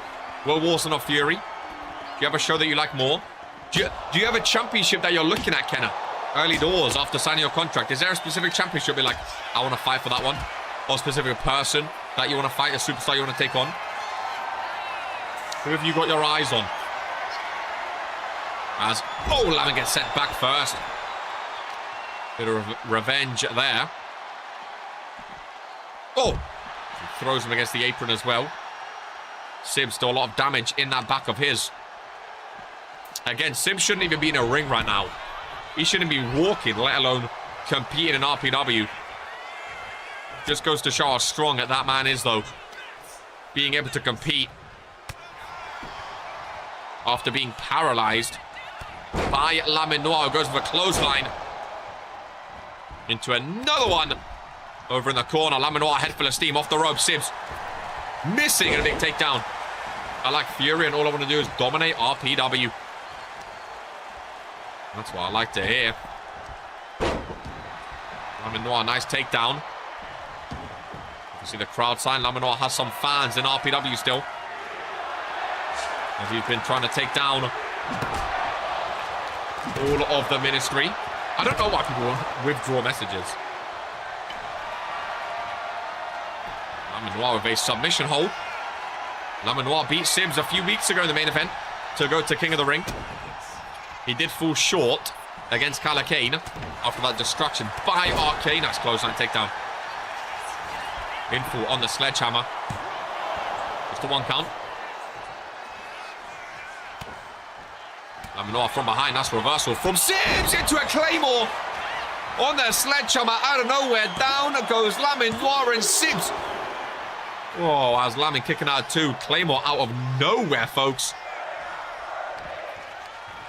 World Wars or Fury? Do you have a show that you like more? Do you have a championship that you're looking at, Kenna? Early doors after signing your contract. Is there a specific championship you're like, I want to fight for that one? Or a specific person that you want to fight, a superstar you want to take on? Who have you got your eyes on? As, Lamin gets sent back first. Bit of revenge there. He throws him against the apron as well. Sibs still a lot of damage in that back of his. Again, Sibs shouldn't even be in a ring right now. He shouldn't be walking, let alone competing in RPW. Just goes to show how strong that man is, though. Being able to compete after being paralyzed by Lamin Noir. Goes for a clothesline. Into another one. Over in the corner. Lamin Noir, head full of steam, off the rope. Sibs missing a big takedown. I like Fury, and all I want to do is dominate RPW. That's what I like to hear. Lamin Noir, nice takedown. You can see the crowd sign. Lamin Noir has some fans in RPW still, as he's been trying to take down all of the ministry. I don't know why people withdraw messages. Lamin Noir with a submission hold. Lamin Noir beat Sibs a few weeks ago in the main event to go to King of the Ring. He did fall short against Kane after that destruction by Arcane. Nice clothesline takedown. In full on the sledgehammer. Just a 1 count. Lamin Noir from behind. That's reversal from Sibs into a Claymore on the sledgehammer out of nowhere. Down goes Lamin Noir and Sibs. As Lamin kicking out 2. Claymore out of nowhere, folks.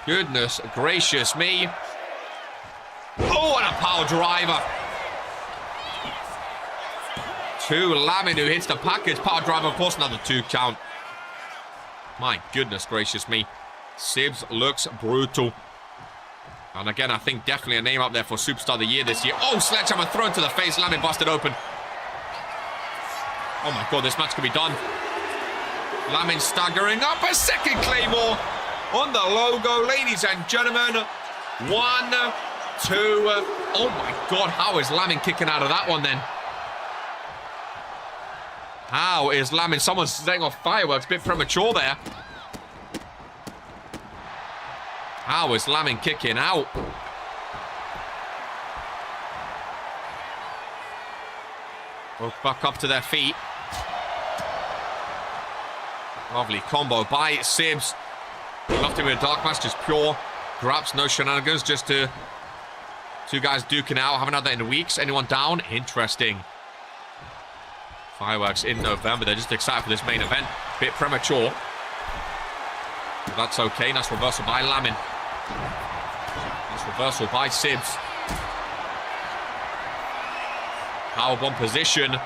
Goodness gracious me. And a power driver. To Lamin, who hits the package. Power driver, of course, another 2 count. My goodness gracious me. Sibs looks brutal. And again, I think definitely a name up there for Superstar of the Year this year. Sledgehammer thrown to the face. Lamin busted open. Oh my God, this match could be done. Lamin staggering up. A second Claymore on the logo, ladies and gentlemen. 1, 2. Oh my God, how is Lamin kicking out of that one then? How is Lamin? Someone's setting off fireworks. A bit premature there. How is Lamin kicking out? Both back up to their feet. Lovely combo by Sibs. Love to be a dark match, just pure grabs, no shenanigans, just two guys duking out. Haven't had that in weeks. Anyone down? Interesting. Fireworks in November. They're just excited for this main event. Bit premature. But that's okay. Nice reversal by Lamin. Nice reversal by Sibs. Powerbomb position.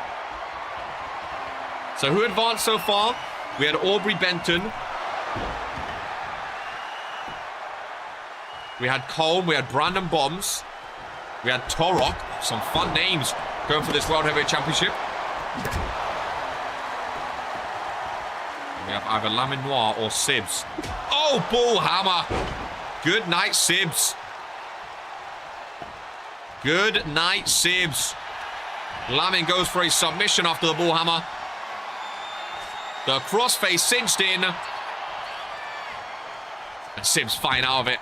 So who advanced so far? We had Aubrey Benton. We had Colm. We had Brandon Bombs. We had Torok. Some fun names going for this World Heavyweight Championship. We have either Lamin Noir or Sibs. Oh, bull hammer. Good night, Sibs. Good night, Sibs. Lamin goes for a submission after the bull hammer. The crossface cinched in. And Sibs fine out of it.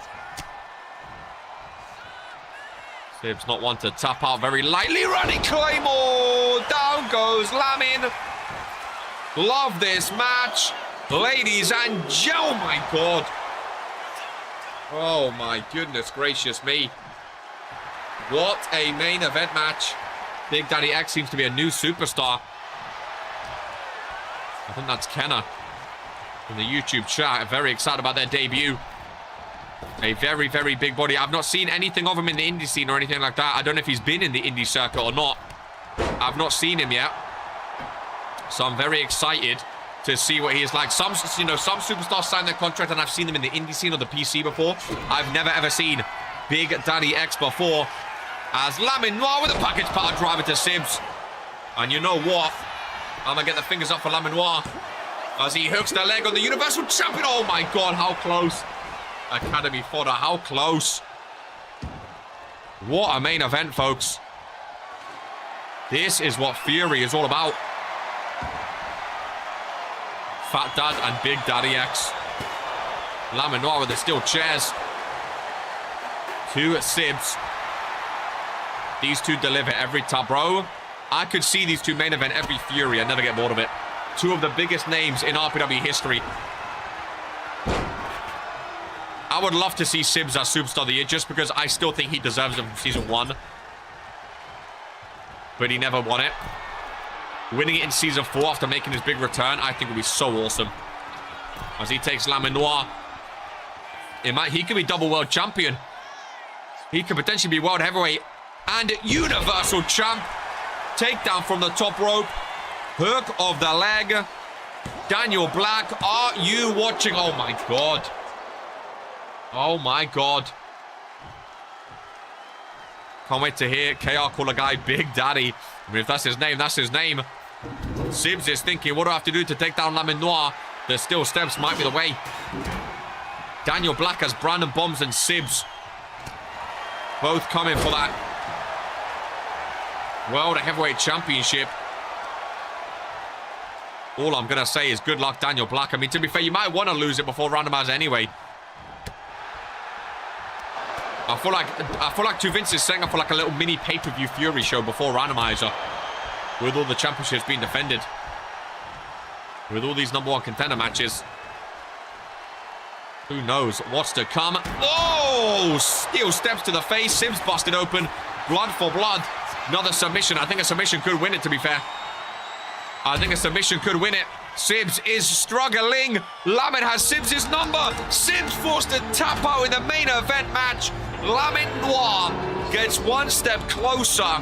Sibs not one to tap out very lightly. Running Claymore. Down goes Lamin. Love this match. Ladies and gentlemen. Oh my God. Oh my goodness gracious me. What a main event match. Big Daddy X seems to be a new superstar. I think that's Kenna in the YouTube chat. Very excited about their debut. A very, very big body. I've not seen anything of him in the indie scene or anything like that. I don't know if he's been in the indie circuit or not. I've not seen him yet. So I'm very excited to see what he is like. Some superstars sign their contract and I've seen them in the indie scene or the PC before. I've never ever seen Big Daddy X before. As Lamin Noir with a package power driver to Sibs. And you know what? I'm going to get the fingers up for Lamin Noir. As he hooks the leg on the Universal Champion. Oh my God, how close. Academy fodder, how close. What a main event, folks. This is what Fury is all about. Fat Dad and Big Daddy X. Lamin Noir with the steel chairs. To Sibs. These two deliver every time, bro. I could see these two main event every Fury. I never get bored of it. Two of the biggest names in RPW history. I would love to see Sibs as Superstar of the Year just because I still think he deserves it from Season 1. But he never won it. Winning it in Season 4 after making his big return, I think would be so awesome. As he takes Lamin Noir. He could be double world champion. He could potentially be world heavyweight and universal champ. Takedown from the top rope. Hook of the leg. Daniel Black, are you watching? Oh my God. Oh my God. Can't wait to hear KR call a guy Big Daddy. I mean, if that's his name, that's his name. Sibs is thinking, what do I have to do to take down Lamin Noir? The steel steps might be the way. Daniel Black has Brandon Bombs and Sibs. Both coming for that World Heavyweight Championship. All I'm going to say is good luck, Daniel Black. I mean, to be fair, you might want to lose it before randomizer anyway. I feel like Two Vince is setting up for like a little mini pay-per-view Fury show before randomizer. With all the championships being defended. With all these #1 contender matches. Who knows what's to come. Oh! Steel steps to the face. Sibs busted open. Blood for blood. Another submission. I think a submission could win it, to be fair. I think a submission could win it. Sibs is struggling. Lamin has Sibs' number. Sibs forced to tap out in the main event match. Lamin Noir gets one step closer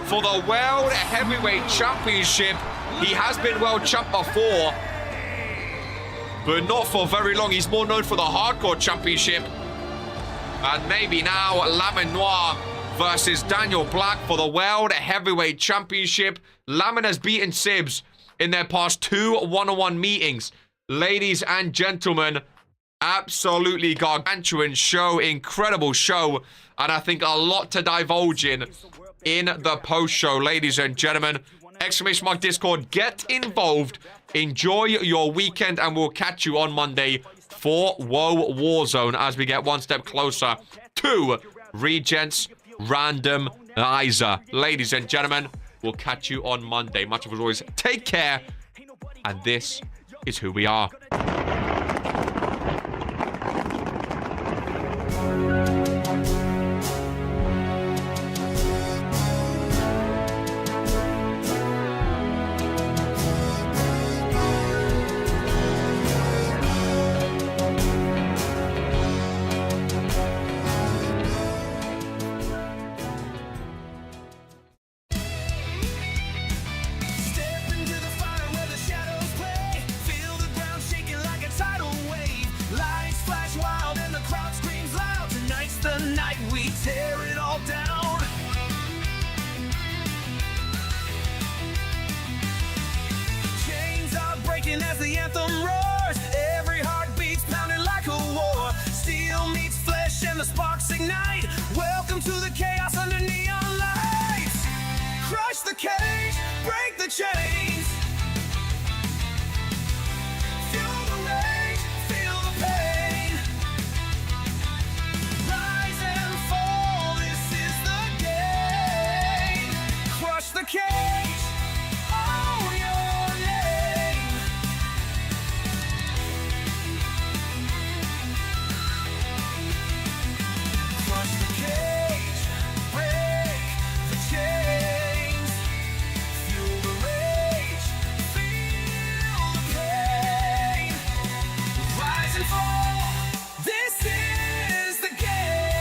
for the World Heavyweight Championship. He has been world champ before, but not for very long. He's more known for the Hardcore Championship. And maybe now Lamin Noir versus Daniel Black for the World Heavyweight Championship. Lamin has beaten Sibs in their past 2 one-on-one meetings. Ladies and gentlemen, Absolutely gargantuan show, incredible show, and I think a lot to divulge in the post-show, ladies and gentlemen. Exclamation mark Discord, get involved, enjoy your weekend, and we'll catch you on Monday for Woe Warzone as we get one step closer to Regents Randomizer. Ladies and gentlemen, we'll catch you on Monday. Much of as always, take care, and this is who we are. Tear it all down. Chains are breaking as the anthem roars. Every heart beats pounding like a war. Steel meets flesh and the sparks ignite. Welcome to the chaos under neon lights. Crush the cage, break the chain.